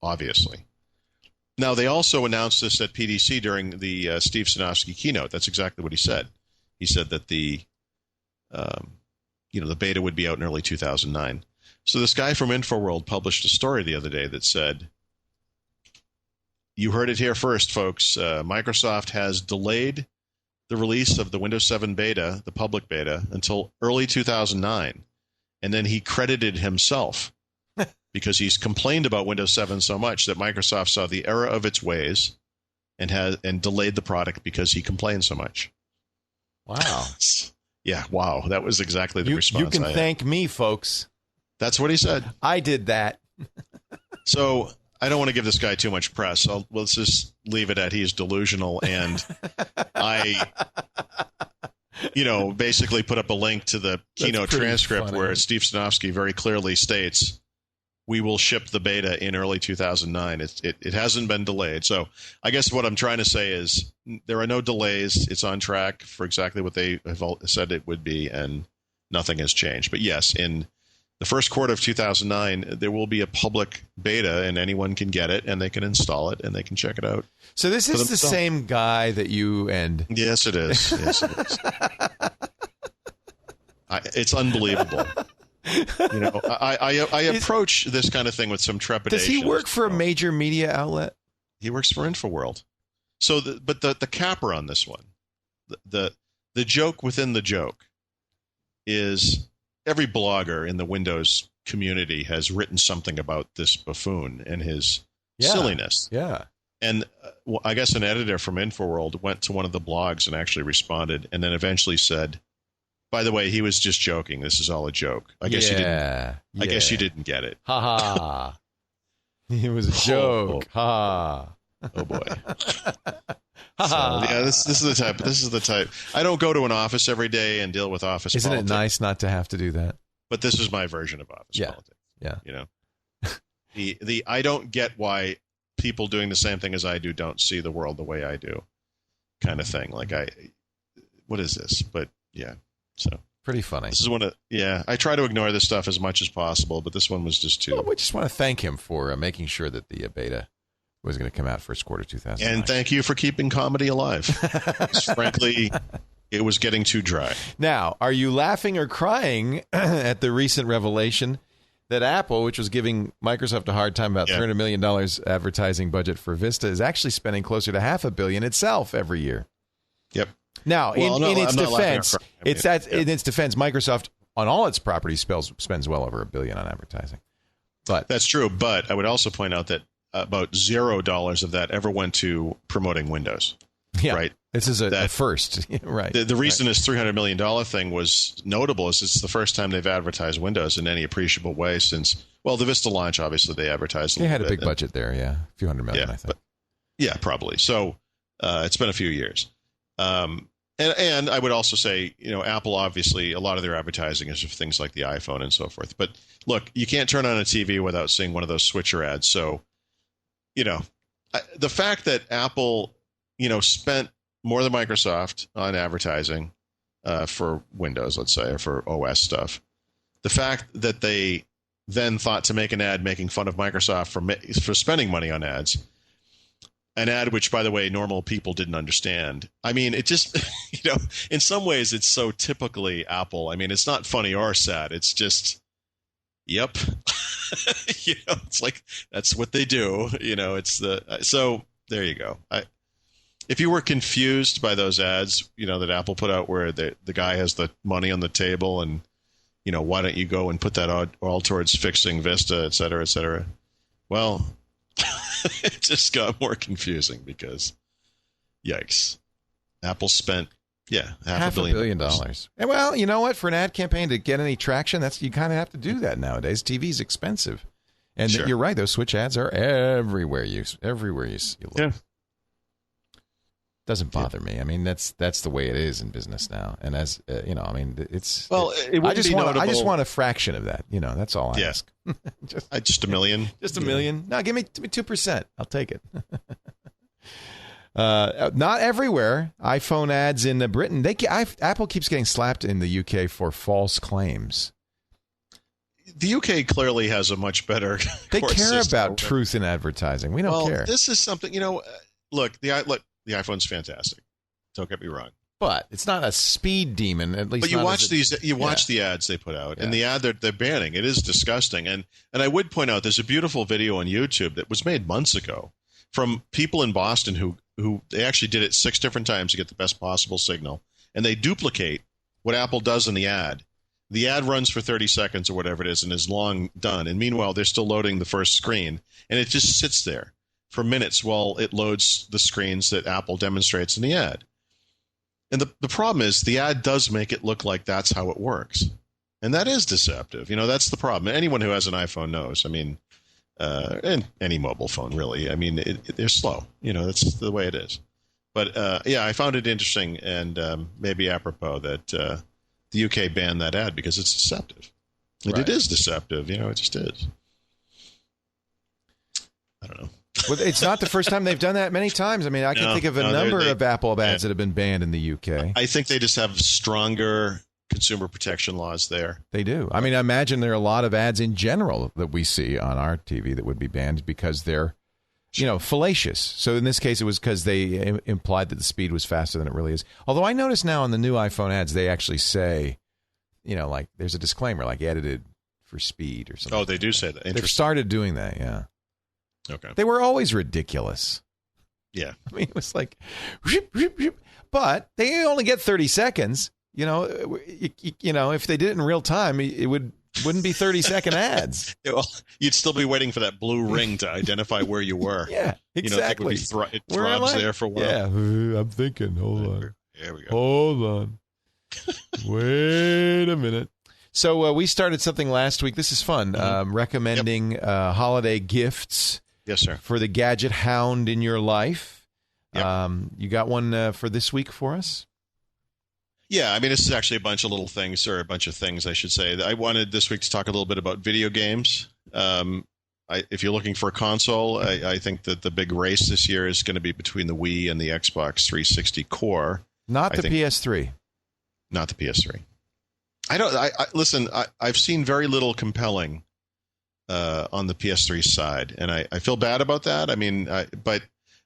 obviously. Now, they also announced this at PDC during the Steve Sinofsky keynote. That's exactly what he said. He said that the beta would be out in early 2009. So this guy from InfoWorld published a story the other day that said, you heard it here first, folks. Microsoft has delayed the release of the Windows 7 beta, the public beta, until early 2009. And then he credited himself because he's complained about Windows 7 so much that Microsoft saw the error of its ways and delayed the product because he complained so much. Wow. Yeah, wow. That was exactly the response. You can thank me, folks. That's what he said. I did that. So I don't want to give this guy too much press. Let's just leave it at he's delusional. And I, basically put up a link to the keynote transcript where Steve Sinofsky very clearly states, we will ship the beta in early 2009. It hasn't been delayed. So I guess what I'm trying to say is there are no delays. It's on track for exactly what they have said it would be, and nothing has changed. But yes, in the first quarter of 2009, there will be a public beta, and anyone can get it, and they can install it, and they can check it out. So this is the same guy that you and... Yes, it is. Yes, it is. It's unbelievable. I approach this kind of thing with some trepidation. Does he work for a major media outlet? He works for InfoWorld. So, but the capper on this one, the joke within the joke, is every blogger in the Windows community has written something about this buffoon and his silliness. Yeah. And I guess an editor from InfoWorld went to one of the blogs and actually responded, and then eventually said, by the way, he was just joking. This is all a joke. I guess you didn't. I guess you didn't get it. Ha ha. It was a joke. Ha. Oh boy. So, yeah, this is the type. I don't go to an office every day and deal with office Isn't politics. it nice not to have to do that? But this is my version of office politics. Yeah. The I don't get why people doing the same thing as I do don't see the world the way I do, kind of thing. Like what is this? But yeah. So pretty funny. This is one of I try to ignore this stuff as much as possible, but this one was just too. Well, we just want to thank him for making sure that the beta was going to come out first quarter 2009. And thank you for keeping comedy alive. Frankly, it was getting too dry. Now, are you laughing or crying at the recent revelation that Apple, which was giving Microsoft a hard time about $300 million advertising budget for Vista, is actually spending closer to $500 million itself every year? Yep. Now, in its defense, Microsoft on all its properties spends well over $1 billion on advertising. But that's true. But I would also point out that about $0 of that ever went to promoting Windows. Yeah, right. This is a first, right? The reason this $300 million thing was notable is it's the first time they've advertised Windows in any appreciable way since, well, the Vista launch, obviously, they advertised. They had a big budget there, yeah. A few $100 million, I think. Yeah, probably. So it's been a few years. And I would also say, Apple, obviously, a lot of their advertising is for things like the iPhone and so forth. But look, you can't turn on a TV without seeing one of those switcher ads. So, the fact that Apple, spent more than Microsoft on advertising for Windows, let's say, or for OS stuff. The fact that they then thought to make an ad making fun of Microsoft for spending money on ads, an ad which, by the way, normal people didn't understand. I mean, it just, in some ways, it's so typically Apple. I mean, it's not funny or sad. It's just, yep. It's like, that's what they do. So there you go. If you were confused by those ads, that Apple put out where the guy has the money on the table and, why don't you go and put that all towards fixing Vista, et cetera, et cetera. Well, it just got more confusing because, yikes, Apple spent, half $1 billion. And well, you know what? For an ad campaign to get any traction, you kind of have to do that nowadays. TV's expensive. And sure. You're right. Those switch ads are everywhere you look. Yeah. Doesn't bother me. I mean, that's the way it is in business now. And as it's I just want a fraction of that. That's all I ask. just $1 million. Just $1 million. No, give me 2%. I'll take it. Not everywhere. iPhone ads in Britain. Apple keeps getting slapped in the UK for false claims. The UK clearly has a much better. They care about truth in advertising. We don't care. This is something. Look, the iPhone's fantastic. Don't get me wrong. But it's not a speed demon, at least. But you watch the ads they put out, and the ad they're banning. It is disgusting. And I would point out there's a beautiful video on YouTube that was made months ago from people in Boston who they actually did it 6 different times to get the best possible signal, and they duplicate what Apple does in the ad. The ad runs for 30 seconds or whatever it is and is long done. And meanwhile, they're still loading the first screen, and it just sits there for minutes while it loads the screens that Apple demonstrates in the ad. And the problem is the ad does make it look like that's how it works. And that is deceptive. That's the problem. Anyone who has an iPhone knows. I mean, and any mobile phone, really. I mean, they're slow. That's the way it is. But, I found it interesting and maybe apropos that the UK banned that ad because it's deceptive. And It is deceptive. It just is. I don't know. Well, it's not the first time they've done that many times. I mean, I can think of a number of Apple ads that have been banned in the UK. I think they just have stronger consumer protection laws there. They do. I mean, I imagine there are a lot of ads in general that we see on our TV that would be banned because they're, fallacious. So in this case, it was because they implied that the speed was faster than it really is. Although I notice now on the new iPhone ads, they actually say, like there's a disclaimer, like edited for speed or something. Oh, they do say that. They've started doing that, yeah. Okay. They were always ridiculous. Yeah. I mean, it was like, but they only get 30 seconds. If they did it in real time, it wouldn't be 30-second ads. Well, you'd still be waiting for that blue ring to identify where you were. Yeah, exactly. It throbs there for a while. Yeah, I'm thinking. Hold on. There we go. Hold on. Wait a minute. So we started something last week. This is fun. Recommending holiday gifts. Yes, sir. For the gadget hound in your life. Yep. You got one for this week for us? Yeah, I mean, this is actually a bunch of things, I should say. I wanted this week to talk a little bit about video games. If you're looking for a console, I think that the big race this year is going to be between the Wii and the Xbox 360 Core. Not the PS3. Not the PS3. Listen, I've seen very little compelling on the PS3 side, and I feel bad about that. I mean, but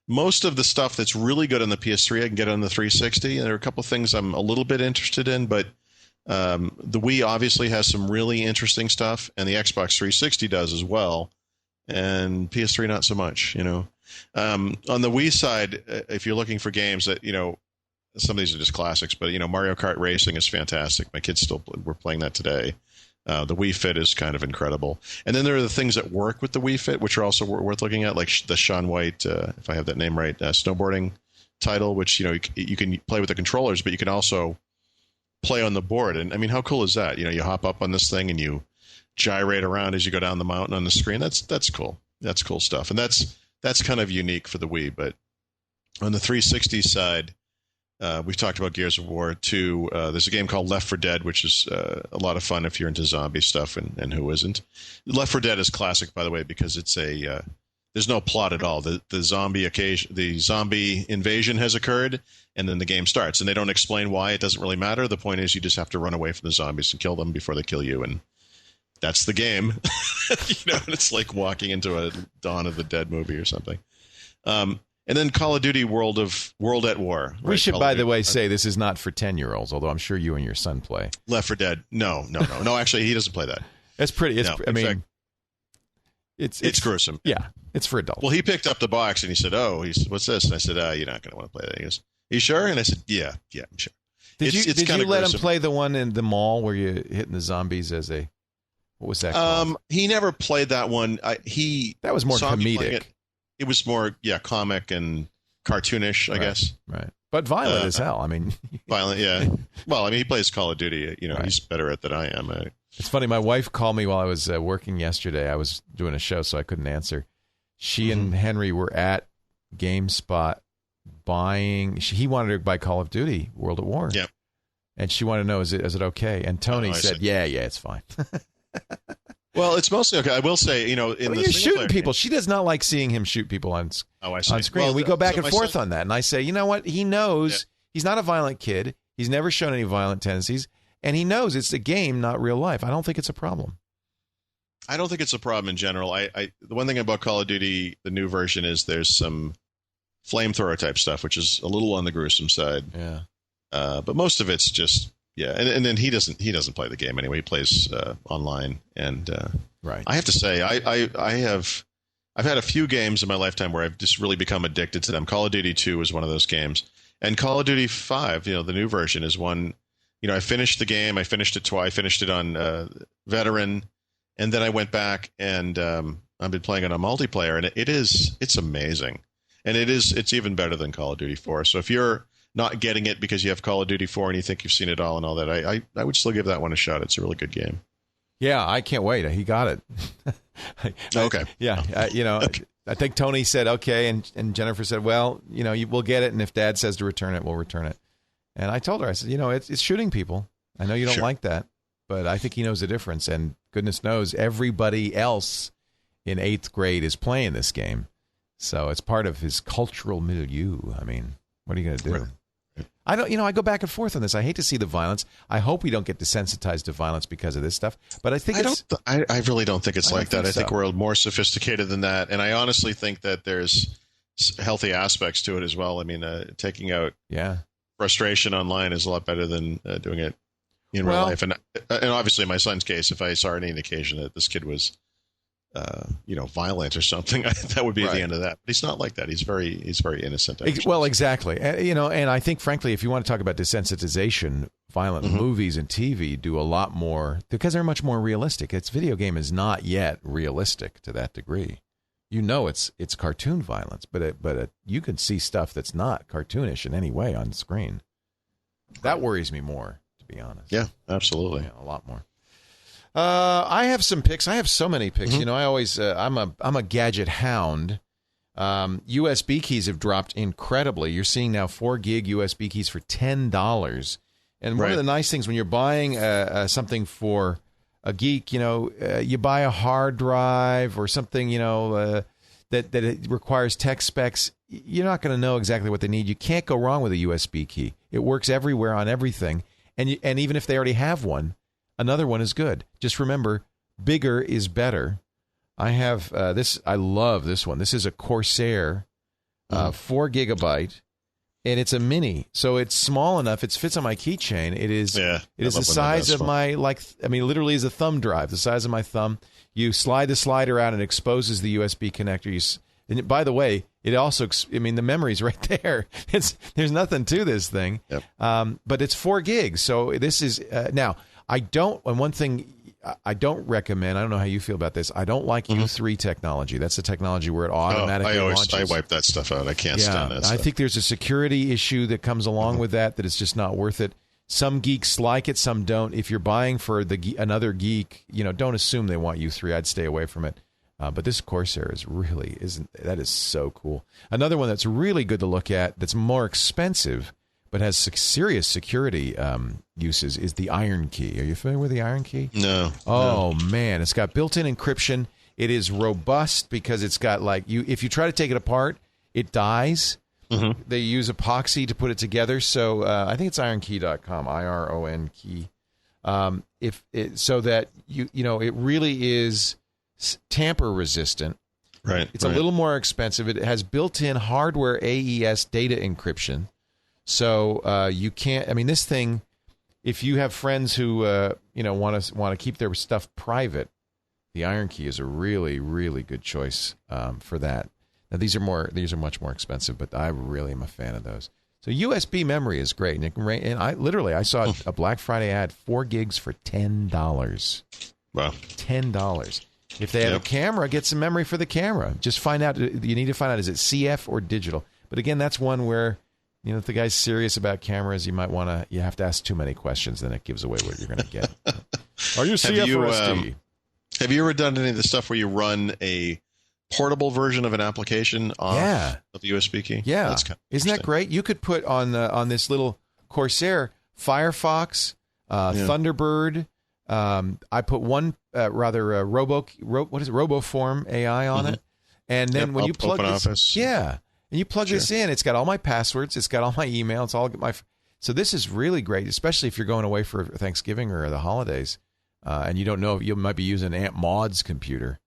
most of the stuff that's really good on the PS3, I can get on the 360. And there are a couple of things I'm a little bit interested in, but the Wii obviously has some really interesting stuff, and the Xbox 360 does as well, and PS3 not so much. On the Wii side, if you're looking for games that some of these are just classics, but Mario Kart Racing is fantastic. My kids we're playing that today. The Wii Fit is kind of incredible. And then there are the things that work with the Wii Fit, which are also worth looking at, like the Shaun White, if I have that name right, snowboarding title, which, you can play with the controllers, but you can also play on the board. And I mean, how cool is that? You hop up on this thing and you gyrate around as you go down the mountain on the screen. That's cool. That's cool stuff. And that's kind of unique for the Wii. But on the 360 side, we've talked about Gears of War 2. There's a game called Left 4 Dead, which is a lot of fun if you're into zombie stuff, and who isn't. Left 4 Dead is classic, by the way, because it's there's no plot at all. The zombie invasion has occurred, and then the game starts. And they don't explain why. It doesn't really matter. The point is you just have to run away from the zombies and kill them before they kill you, and that's the game. And it's like walking into a Dawn of the Dead movie or something. And then Call of Duty World at War. Right? We should, by the way, say this is not for 10-year-olds, although I'm sure you and your son play. Left 4 Dead. No. Actually, he doesn't play that. It's pretty. It's gruesome. Yeah, it's for adults. Well, he picked up the box and he said, "What's this?" And I said, "You're not going to want to play that." He goes, "Are you sure?" And I said, "Yeah, I'm sure." Did you let him play the one in the mall where you're hitting the zombies as a? What was that called? He never played that one. That was more comedic. It was more, comic and cartoonish, I guess. Right. But violent as hell. I mean, violent, yeah. Well, I mean, he plays Call of Duty. Right. He's better at it than I am. It's funny. My wife called me while I was working yesterday. I was doing a show, so I couldn't answer. She and Henry were at GameSpot buying. He wanted to buy Call of Duty World at War. Yep. And she wanted to know, is it okay? And Tony said, yeah, it's fine. Well, it's mostly okay. I will say, you're shooting people. She does not like seeing him shoot people on screen. Well, we go back and forth on that. And I say, you know what? He knows he's not a violent kid. He's never shown any violent tendencies. And he knows it's a game, not real life. I don't think it's a problem. I don't think it's a problem in general. The one thing about Call of Duty, the new version, is there's some flamethrower type stuff, which is a little on the gruesome side. Yeah. But most of it's just... Yeah, and then he doesn't play the game anyway. He plays online, and right. I have to say, I've had a few games in my lifetime where I've just really become addicted to them. Call of Duty 2 was one of those games, and Call of Duty 5, the new version, is one. I finished the game. I finished it twice. I finished it on Veteran, and then I went back and I've been playing it on multiplayer, and it's amazing, and it's even better than Call of Duty 4. So if you're not getting it because you have Call of Duty 4 and you think you've seen it all and all that, I would still give that one a shot. It's a really good game. Yeah, I can't wait. He got it. Okay. Yeah, okay. I think Tony said okay, and Jennifer said, well, we'll get it, and if Dad says to return it, we'll return it. And I told her, I said, it's shooting people. I know you don't like that, but I think he knows the difference, and goodness knows everybody else in 8th grade is playing this game. So it's part of his cultural milieu. I mean, what are you going to do? Right. I don't, I go back and forth on this. I hate to see the violence. I hope we don't get desensitized to violence because of this stuff. But I think I really don't think it's like that. I think so. we're more sophisticated than that, and I honestly think that there's healthy aspects to it as well. I mean, taking out frustration online is a lot better than doing it in real life. And obviously, in my son's case, if I saw any indication that this kid was, violent or something, that would be the end of that. But he's not like that. He's very innocent. Well, exactly. And I think, frankly, if you want to talk about desensitization, violent movies and TV do a lot more because they're much more realistic. Its video game is not yet realistic to that degree. It's cartoon violence, but you can see stuff that's not cartoonish in any way on screen. That worries me more, to be honest. Yeah, absolutely. Yeah, a lot more. I have some picks. I have so many picks. I always I'm a gadget hound. USB keys have dropped incredibly. You're seeing now 4 gig USB keys for $10. And one of the nice things when you're buying something for a geek, you buy a hard drive or something, that it requires tech specs. You're not going to know exactly what they need. You can't go wrong with a USB key. It works everywhere on everything. And even if they already have one, another one is good. Just remember, bigger is better. I have this. I love this one. This is a Corsair, 4 gigabyte, and it's a mini, so it's small enough. It fits on my keychain. It is. It is the size of my literally is a thumb drive, the size of my thumb. You slide the slider out and it exposes the USB connector. And by the way, it also, I mean, the memory's right there. There's nothing to this thing. Yep. But it's 4 gigs. So this is, now, one thing I don't recommend, I don't know how you feel about this, I don't like U3 technology. That's the technology where it automatically launches. I wipe that stuff out. I can't stand that stuff. I think there's a security issue that comes along with that it's just not worth it. Some geeks like it, some don't. If you're buying for another geek, don't assume they want U3. I'd stay away from it. But this Corsair is so cool. Another one that's really good to look at that's more expensive but has serious security uses is the Iron Key. Are you familiar with the Iron Key? No. Oh, man. It's got built-in encryption. It is robust because it's got if you try to take it apart, it dies. Mm-hmm. They use epoxy to put it together. So I think it's ironkey.com, IRON key. So that it really is tamper resistant. Right. It's a little more expensive. It has built-in hardware AES data encryption. So you can't. I mean, this thing. If you have friends who want to keep their stuff private, the Iron Key is a really, really good choice for that. Now these are much more expensive, but I really am a fan of those. So USB memory is great, and I saw a Black Friday ad, 4 gigs for $10. Wow, $10. If they have a camera, get some memory for the camera. Just find out. You need to find out, is it CF or digital? But again, that's one where, if the guy's serious about cameras, you have to ask too many questions, then it gives away what you're going to get. Are you CF or SD? Have you ever done any of the stuff where you run a portable version of an application off of the USB key? Yeah. That's kind of Isn't that great? You could put on this little Corsair, Firefox, Thunderbird. I put one RoboForm AI on it, and then when you plug this, and you plug this in, it's got all my passwords, it's got all my email, it's all my. So this is really great, especially if you're going away for Thanksgiving or the holidays, and you don't know if you might be using Aunt Maud's computer.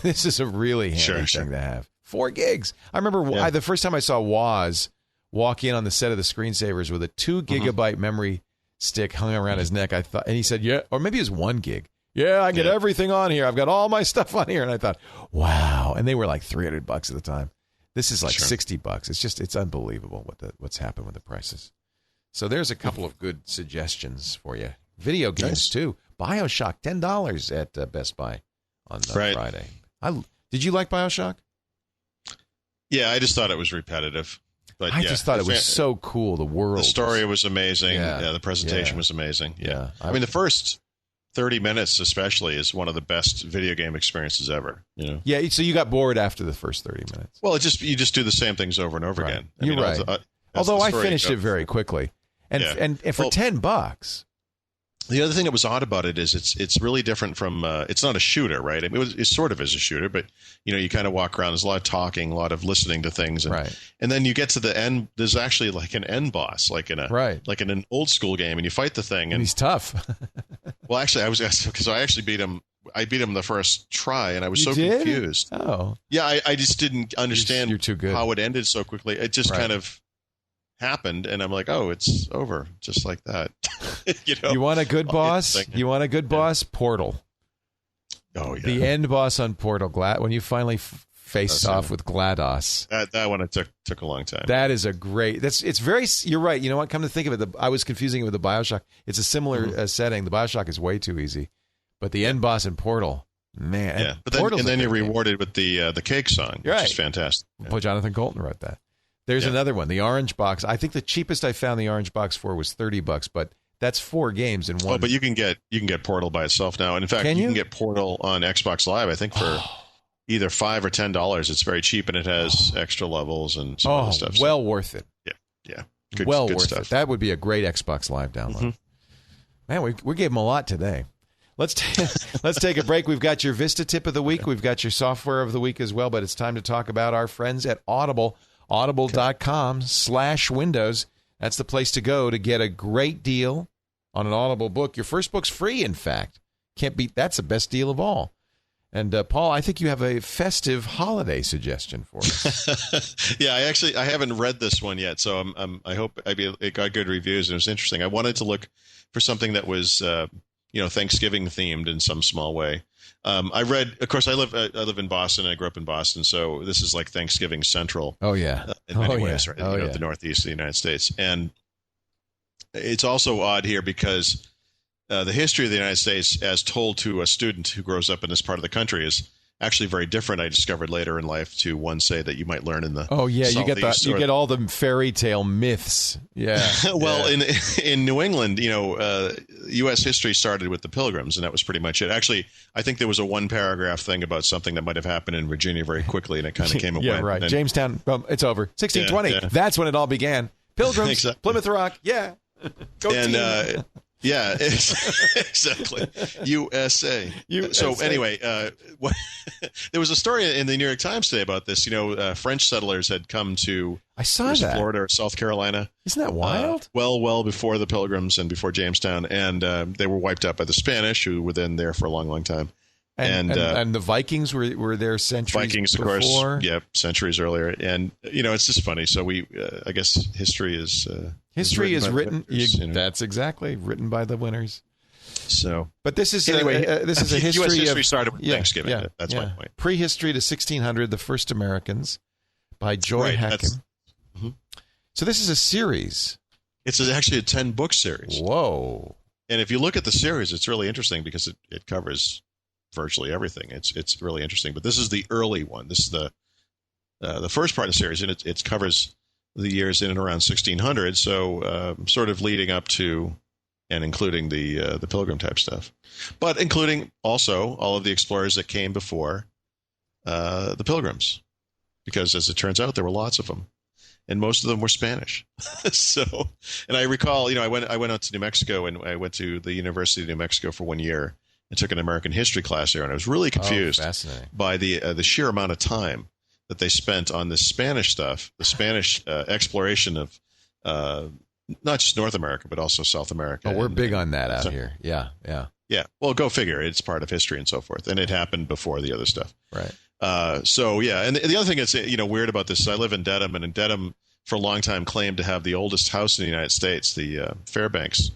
This is a really handy thing to have. 4 gigs. I remember the first time I saw Woz walk in on the set of the Screensavers with a 2 gigabyte memory stick hung around his neck. I thought, and he said, or maybe it was 1 gig. Yeah, I get everything on here. I've got all my stuff on here. And I thought, wow. And they were like $300 at the time. This is like $60. It's unbelievable what's happened with the prices. So there's a couple of good suggestions for you. Video games too. BioShock, $10 at Best Buy on Friday. Did you like BioShock? Yeah, I just thought it was repetitive. But I just thought it was so cool. The world. The story was amazing. Yeah, the presentation was amazing. Yeah. I mean, the first 30 minutes especially is one of the best video game experiences ever. Yeah, so you got bored after the first 30 minutes. Well, you just do the same things over and over again. You're right. Although I finished it very quickly. And for $10. The other thing that was odd about it is it's really different from it's not a shooter, right? I mean, it sort of is a shooter, but you kind of walk around. There's a lot of talking, a lot of listening to things, and then you get to the end. There's actually like an end boss, like in an old school game, and you fight the thing, and he's tough. Well, actually, I actually beat him. I beat him the first try, and I was confused. Oh, yeah, I just didn't understand You're too good. how it ended so quickly. It just kind of happened, and I'm like, oh, it's over, just like that. You want a good boss? You want a good boss? Portal. Oh yeah. The end boss on Portal, when you finally face off with GLaDOS. That one took a long time. That is a great. It's very. You're right. You know what? Come to think of it, I was confusing it with the BioShock. It's a similar setting. The BioShock is way too easy, but the end boss in Portal, man. Yeah, but then you're rewarded with the cake song, which is fantastic. Well, Jonathan Colton wrote that. There's another one, the Orange Box. I think the cheapest I found the Orange Box for was $30, but that's 4 games in one. Oh, but you can get Portal by itself now, and in fact, you can get Portal on Xbox Live. I think for either $5 or $10. It's very cheap, and it has extra levels and some other stuff. Well worth it. Yeah, good worth stuff. It. That would be a great Xbox Live download. Man, we gave them a lot today. Let's take a break. We've got your Vista tip of the week. We've got your software of the week as well, but it's time to talk about our friends at Audible. Audible.com/Windows. That's the place to go to get a great deal on an Audible book. Your first book's free, in fact. Can't beat. That's the best deal of all. And Paul, I think you have a festive holiday suggestion for us. Yeah, I haven't read this one yet, so I hope it got good reviews and it was interesting. I wanted to look for something that was Thanksgiving themed in some small way. I read, of course, I live in Boston. I grew up in Boston, so this is like Thanksgiving Central. Oh yeah, in many ways, right? The Northeast of the United States, and it's also odd here because the history of the United States, as told to a student who grows up in this part of the country, is actually very different. I discovered later in life to one say that you might learn in the you get all the fairy tale myths. Yeah. Well, in New England, U.S. history started with the Pilgrims, and that was pretty much it. Actually, I think there was a one paragraph thing about something that might have happened in Virginia very quickly, and it kind of came and went. Right. And Jamestown, it's over. 1620. Yeah. That's when it all began. Pilgrims, exactly. Plymouth Rock. Yeah. Go team. Yeah, exactly. USA. So anyway, there was a story in the New York Times today about this. French settlers had come to Florida or South Carolina. Isn't that wild? Well before the Pilgrims and before Jamestown, and they were wiped out by the Spanish, who were then there for a long, long time. And the Vikings were there centuries before. Of course, centuries earlier. And it's just funny. So I guess history is written. That's exactly written by the winners. So, but this is anyway. This is a history. U.S. history started with Thanksgiving. Yeah, that's my point. Prehistory to 1600: The First Americans, by Joy Hakim. Mm-hmm. So this is a series. It's actually a 10-book series. Whoa! And if you look at the series, it's really interesting because it covers virtually everything. It's really interesting. But this is the early one. This is the first part of the series, and it covers the years in and around 1600. So sort of leading up to and including the Pilgrim type stuff, but including also all of the explorers that came before the Pilgrims, because as it turns out, there were lots of them, and most of them were Spanish. And I recall, I went out to New Mexico, and I went to the University of New Mexico for 1 year. I took an American history class there, and I was really confused by the sheer amount of time that they spent on this Spanish stuff, the Spanish exploration of not just North America, but also South America. Oh, we're big on that out here. Yeah. Well, go figure. It's part of history and so forth, and it happened before the other stuff. Right. And the other thing that's weird about this is I live in Dedham, and in Dedham for a long time claimed to have the oldest house in the United States, the Fairbanks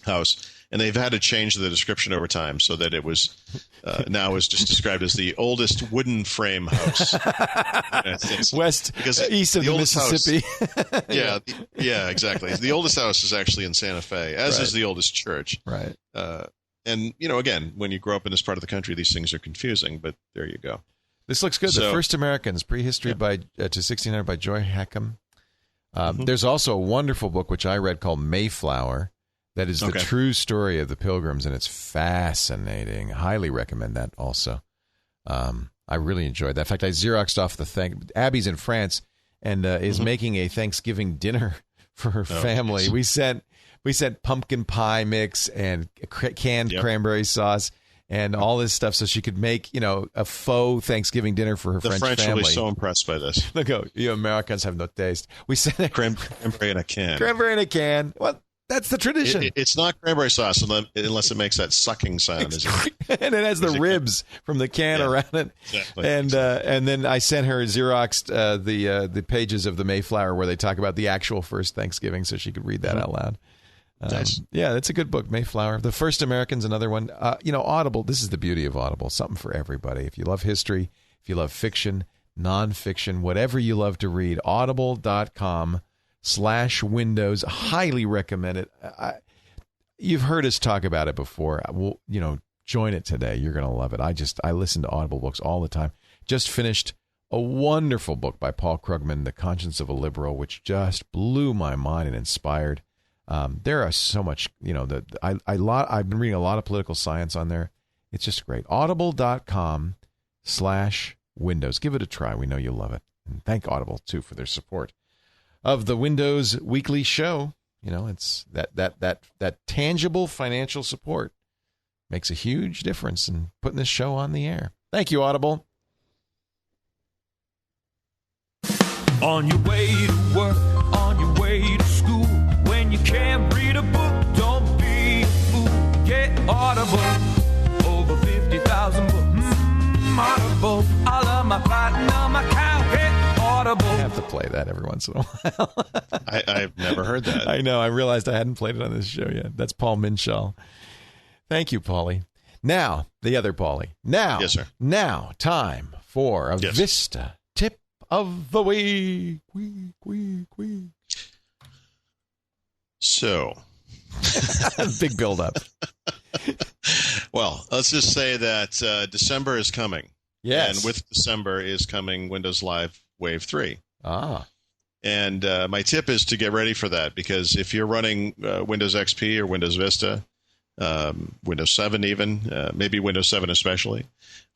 house. And they've had to change the description over time so that it was now is just described as the oldest wooden frame house. East of the Mississippi. Yeah, exactly. The oldest house is actually in Santa Fe, as is the oldest church. Right. And again, when you grow up in this part of the country, these things are confusing. But there you go. This looks good. The First Americans: Prehistory to 1600 by Joy Hakim. There's also a wonderful book which I read called Mayflower. That is the true story of the Pilgrims, and it's fascinating. Highly recommend that also. I really enjoyed that. In fact, I Xeroxed off Abby's in France and is making a Thanksgiving dinner for her family. Nice. We sent pumpkin pie mix and canned cranberry sauce and all this stuff so she could make, a faux Thanksgiving dinner for her French family. The French will be so impressed by this. Look, you Americans have no taste. We sent cranberry in a can. Cranberry in a can. What? That's the tradition. It's not cranberry sauce unless it makes that sucking sound. And it has the ribs from the can around it. Exactly. And then I sent her Xeroxed the pages of the Mayflower where they talk about the actual first Thanksgiving so she could read that out loud. Nice. Yeah, that's a good book, Mayflower. The First Americans, another one. Audible, this is the beauty of Audible. Something for everybody. If you love history, if you love fiction, nonfiction, whatever you love to read, audible.com/Windows. Highly recommend it. You've heard us talk about it before. Join it today. You're going to love it. I listen to Audible books all the time. Just finished a wonderful book by Paul Krugman, The Conscience of a Liberal, which just blew my mind and inspired. There are so much, I've been reading a lot of political science on there. It's just great. Audible.com/Windows. Give it a try. We know you'll love it. And thank Audible, too, for their support of the Windows Weekly Show. It's that tangible financial support makes a huge difference in putting this show on the air. Thank you, Audible. On your way to work, on your way to school, when you can't read a book, don't be a fool. Get Audible, over 50,000 books. Audible, I love my platinum account. Get Audible. I have to play that every once in a while. I've never heard that. I know. I realized I hadn't played it on this show yet. That's Paul Minshall. Thank you, Paulie. Now, the other Paulie. Now, yes, sir. Now, time for a Vista tip of the week. Week. So, big build-up. Well, let's just say that December is coming. Yes. And with December is coming Windows Live Wave 3. Ah. And my tip is to get ready for that, because if you're running Windows XP or Windows Vista, Windows 7 even, maybe Windows 7 especially,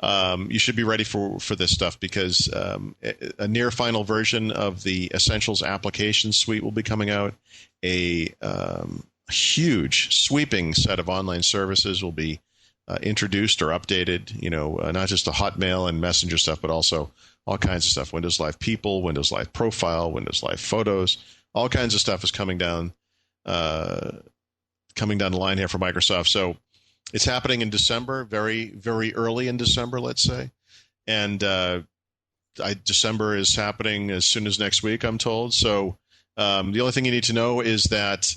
you should be ready for this stuff, because a near final version of the Essentials application suite will be coming out. A huge sweeping set of online services will be introduced or updated, not just the Hotmail and Messenger stuff, but also all kinds of stuff. Windows Live People, Windows Live Profile, Windows Live Photos, all kinds of stuff is coming down the line here for Microsoft. So it's happening in December, very, very early in December, let's say. And December is happening as soon as next week, I'm told. So the only thing you need to know is that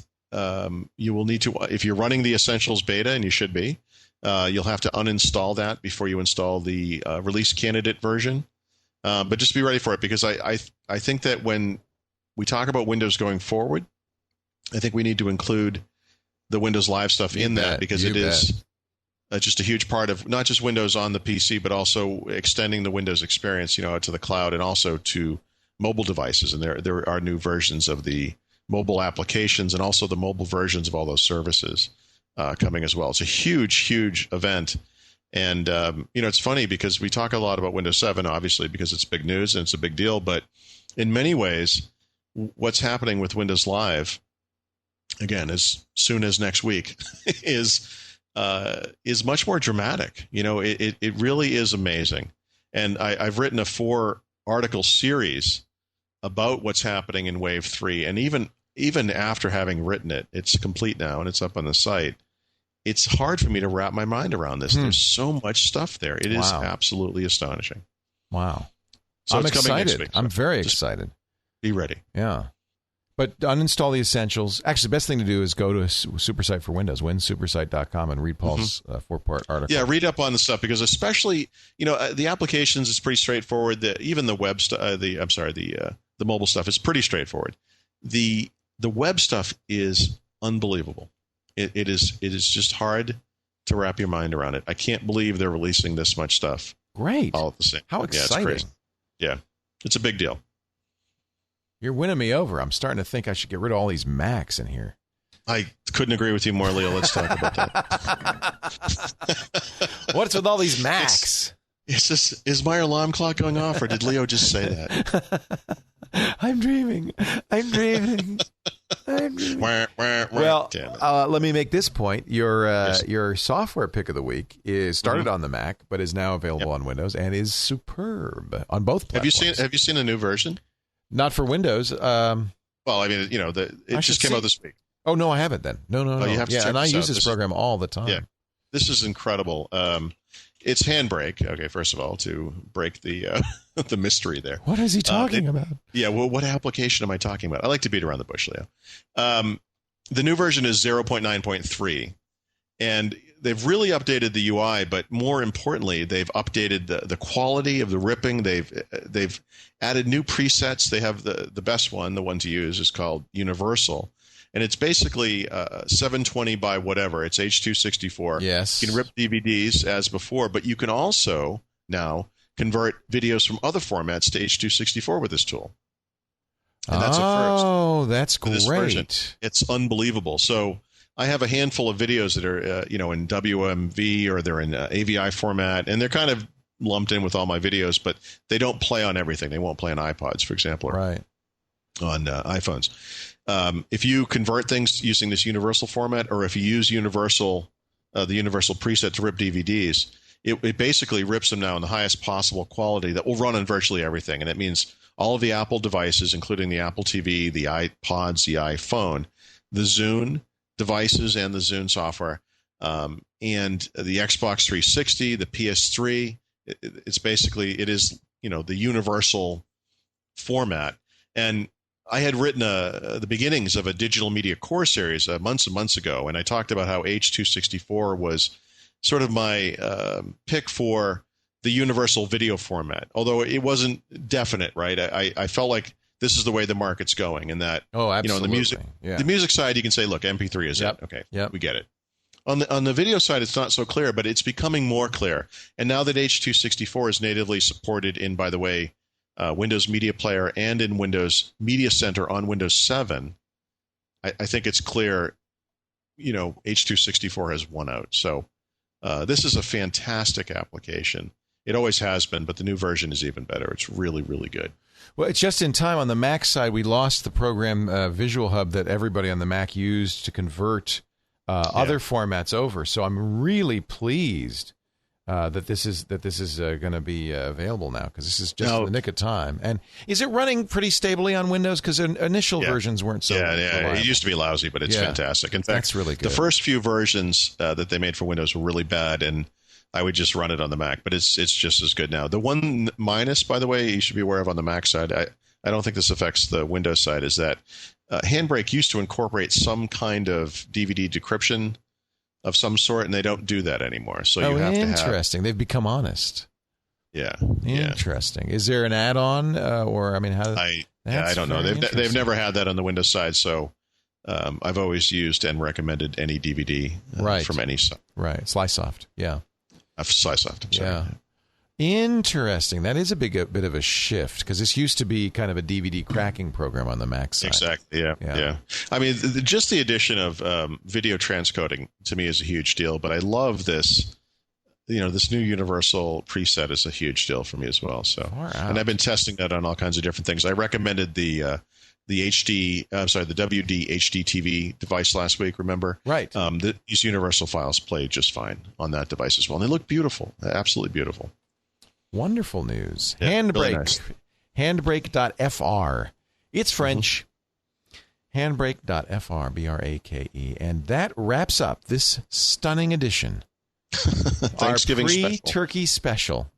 you will need to, if you're running the Essentials beta, and you should be, you'll have to uninstall that before you install the release candidate version. But just be ready for it, because I think that when we talk about Windows going forward, I think we need to include the Windows Live stuff in that, because it is just a huge part of not just Windows on the PC, but also extending the Windows experience, out to the cloud and also to mobile devices. And there are new versions of the mobile applications and also the mobile versions of all those services coming as well. It's a huge, huge event. And, it's funny because we talk a lot about Windows 7, obviously, because it's big news and it's a big deal. But in many ways, what's happening with Windows Live, again, as soon as next week, is much more dramatic. It really is amazing. And I've written a 4-article series about what's happening in Wave 3. And even after having written it, it's complete now and it's up on the site. It's hard for me to wrap my mind around this. There's so much stuff there. It is absolutely astonishing. Wow. So I'm it's coming excited. next week, so I'm very just excited. Be ready. Yeah. But uninstall the Essentials. Actually, the best thing to do is go to SuperSite for Windows, winsupersite.com, and read Paul's 4-part article. Yeah, read up on the stuff, because especially, the applications is pretty straightforward. Even the web the mobile stuff is pretty straightforward. The web stuff is unbelievable. It is just hard to wrap your mind around it. I can't believe they're releasing this much stuff. Great. All at the same. How exciting. Yeah, it's crazy. Yeah, it's a big deal. You're winning me over. I'm starting to think I should get rid of all these Macs in here. I couldn't agree with you more, Leo. Let's talk about that. What's with all these Macs? It's just, is my alarm clock going off, or did Leo just say that? I'm dreaming. Well, let me make this point. Your software pick of the week is started on the Mac, but is now available on Windows and is superb on both platforms. Have you seen a new version? Not for Windows. Well, I mean, it just came out this week. Oh, no, I haven't then. No. You have to check and I this use out. this program all the time. Yeah, this is incredible. It's Handbrake. Okay, first of all, to break the the mystery there. What is he talking about? Yeah, well, what application am I talking about? I like to beat around the bush, Leo. The new version is 0.9.3, and they've really updated the UI, but more importantly, they've updated the quality of the ripping. They've added new presets. They have the best one, the one to use, is called Universal. And it's basically 720 by whatever. It's H.264. Yes. You can rip DVDs as before, but you can also now convert videos from other formats to H.264 with this tool. And that's a first. Oh, that's great. It's unbelievable. So I have a handful of videos that are, in WMV, or they're in AVI format, and they're kind of lumped in with all my videos, but they don't play on everything. They won't play on iPods, for example, or on iPhones. If you convert things using this universal format, or if you use the universal preset to rip DVDs, it basically rips them now in the highest possible quality that will run on virtually everything. And that means all of the Apple devices, including the Apple TV, the iPods, the iPhone, the Zune devices and the Zune software, and the Xbox 360, the PS3. It is the universal format. And I had written the beginnings of a digital media core series months and months ago, and I talked about how H.264 was sort of my pick for the universal video format, although it wasn't definite, right? I felt like this is the way the market's going, and that absolutely. The music side, you can say, look, MP3 is it. Okay, we get it. On the video side, it's not so clear, but it's becoming more clear. And now that H.264 is natively supported in, by the way, Windows Media Player and in Windows Media Center on Windows 7, I think it's clear, H.264 has won out. So this is a fantastic application. It always has been, but the new version is even better. It's really, really good. Well, it's just in time. On the Mac side, we lost the program Visual Hub that everybody on the Mac used to convert other formats over. So I'm really pleased that this is going to be available now, because this is just in the nick of time. And is it running pretty stably on Windows? Because initial versions weren't so reliable. It used to be lousy, but it's fantastic. In fact, that's really good. The first few versions that they made for Windows were really bad, and I would just run it on the Mac, but it's just as good now. The one minus, by the way, you should be aware of on the Mac side, I don't think this affects the Windows side, is that Handbrake used to incorporate some kind of DVD decryption of some sort, and they don't do that anymore. So you have to have... Interesting. They've become honest. Yeah. Interesting. Is there an add-on, or I mean, how? I don't know. They've never had that on the Windows side, so I've always used and recommended any DVD from any site. Right. Slicesoft. Yeah. Slicesoft. I'm sorry. Yeah. Interesting. That is a bit of a shift, because this used to be kind of a DVD cracking program on the Mac side. Exactly. Yeah. I mean, just the addition of video transcoding to me is a huge deal, but I love this. This new universal preset is a huge deal for me as well. So, and I've been testing that on all kinds of different things. I recommended the WD HD TV device last week. Remember? Right. These universal files play just fine on that device as well, and they look beautiful. Absolutely beautiful. Wonderful news. Yeah, Handbrake. really nice. Handbrake.fr. It's French. Handbrake.fr, BRAKE. And that wraps up this stunning edition. Thanksgiving our pre-turkey special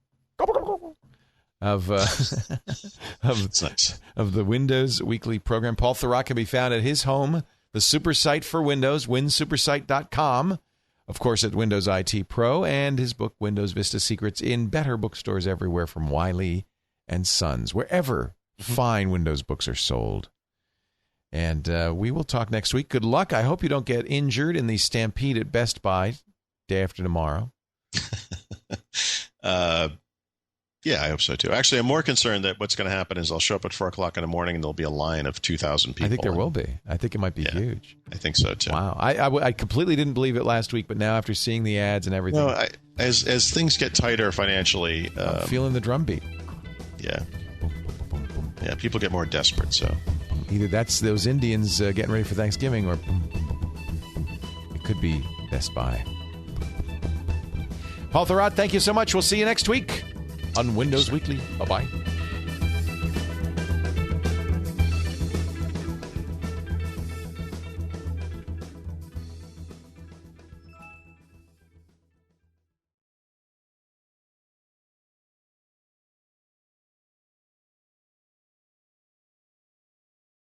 of nice. Of the Windows Weekly program. Paul Thurrott can be found at his home, the SuperSite for Windows, winsupersite.com. Of course, at Windows IT Pro, and his book, Windows Vista Secrets, in better bookstores everywhere from Wiley and Sons, wherever fine Windows books are sold. And we will talk next week. Good luck. I hope you don't get injured in the stampede at Best Buy day after tomorrow. Yeah, I hope so, too. Actually, I'm more concerned that what's going to happen is I'll show up at 4 o'clock in the morning and there'll be a line of 2,000 people. I think there will be. I think it might be huge. I think so, too. Wow. I completely didn't believe it last week, but now after seeing the ads and everything. No, as things get tighter financially. I'm feeling the drumbeat. Yeah. Yeah, people get more desperate, so. Either that's those Indians getting ready for Thanksgiving, or it could be Best Buy. Paul Thurrott, thank you so much. We'll see you next week on Windows Weekly. Bye-bye.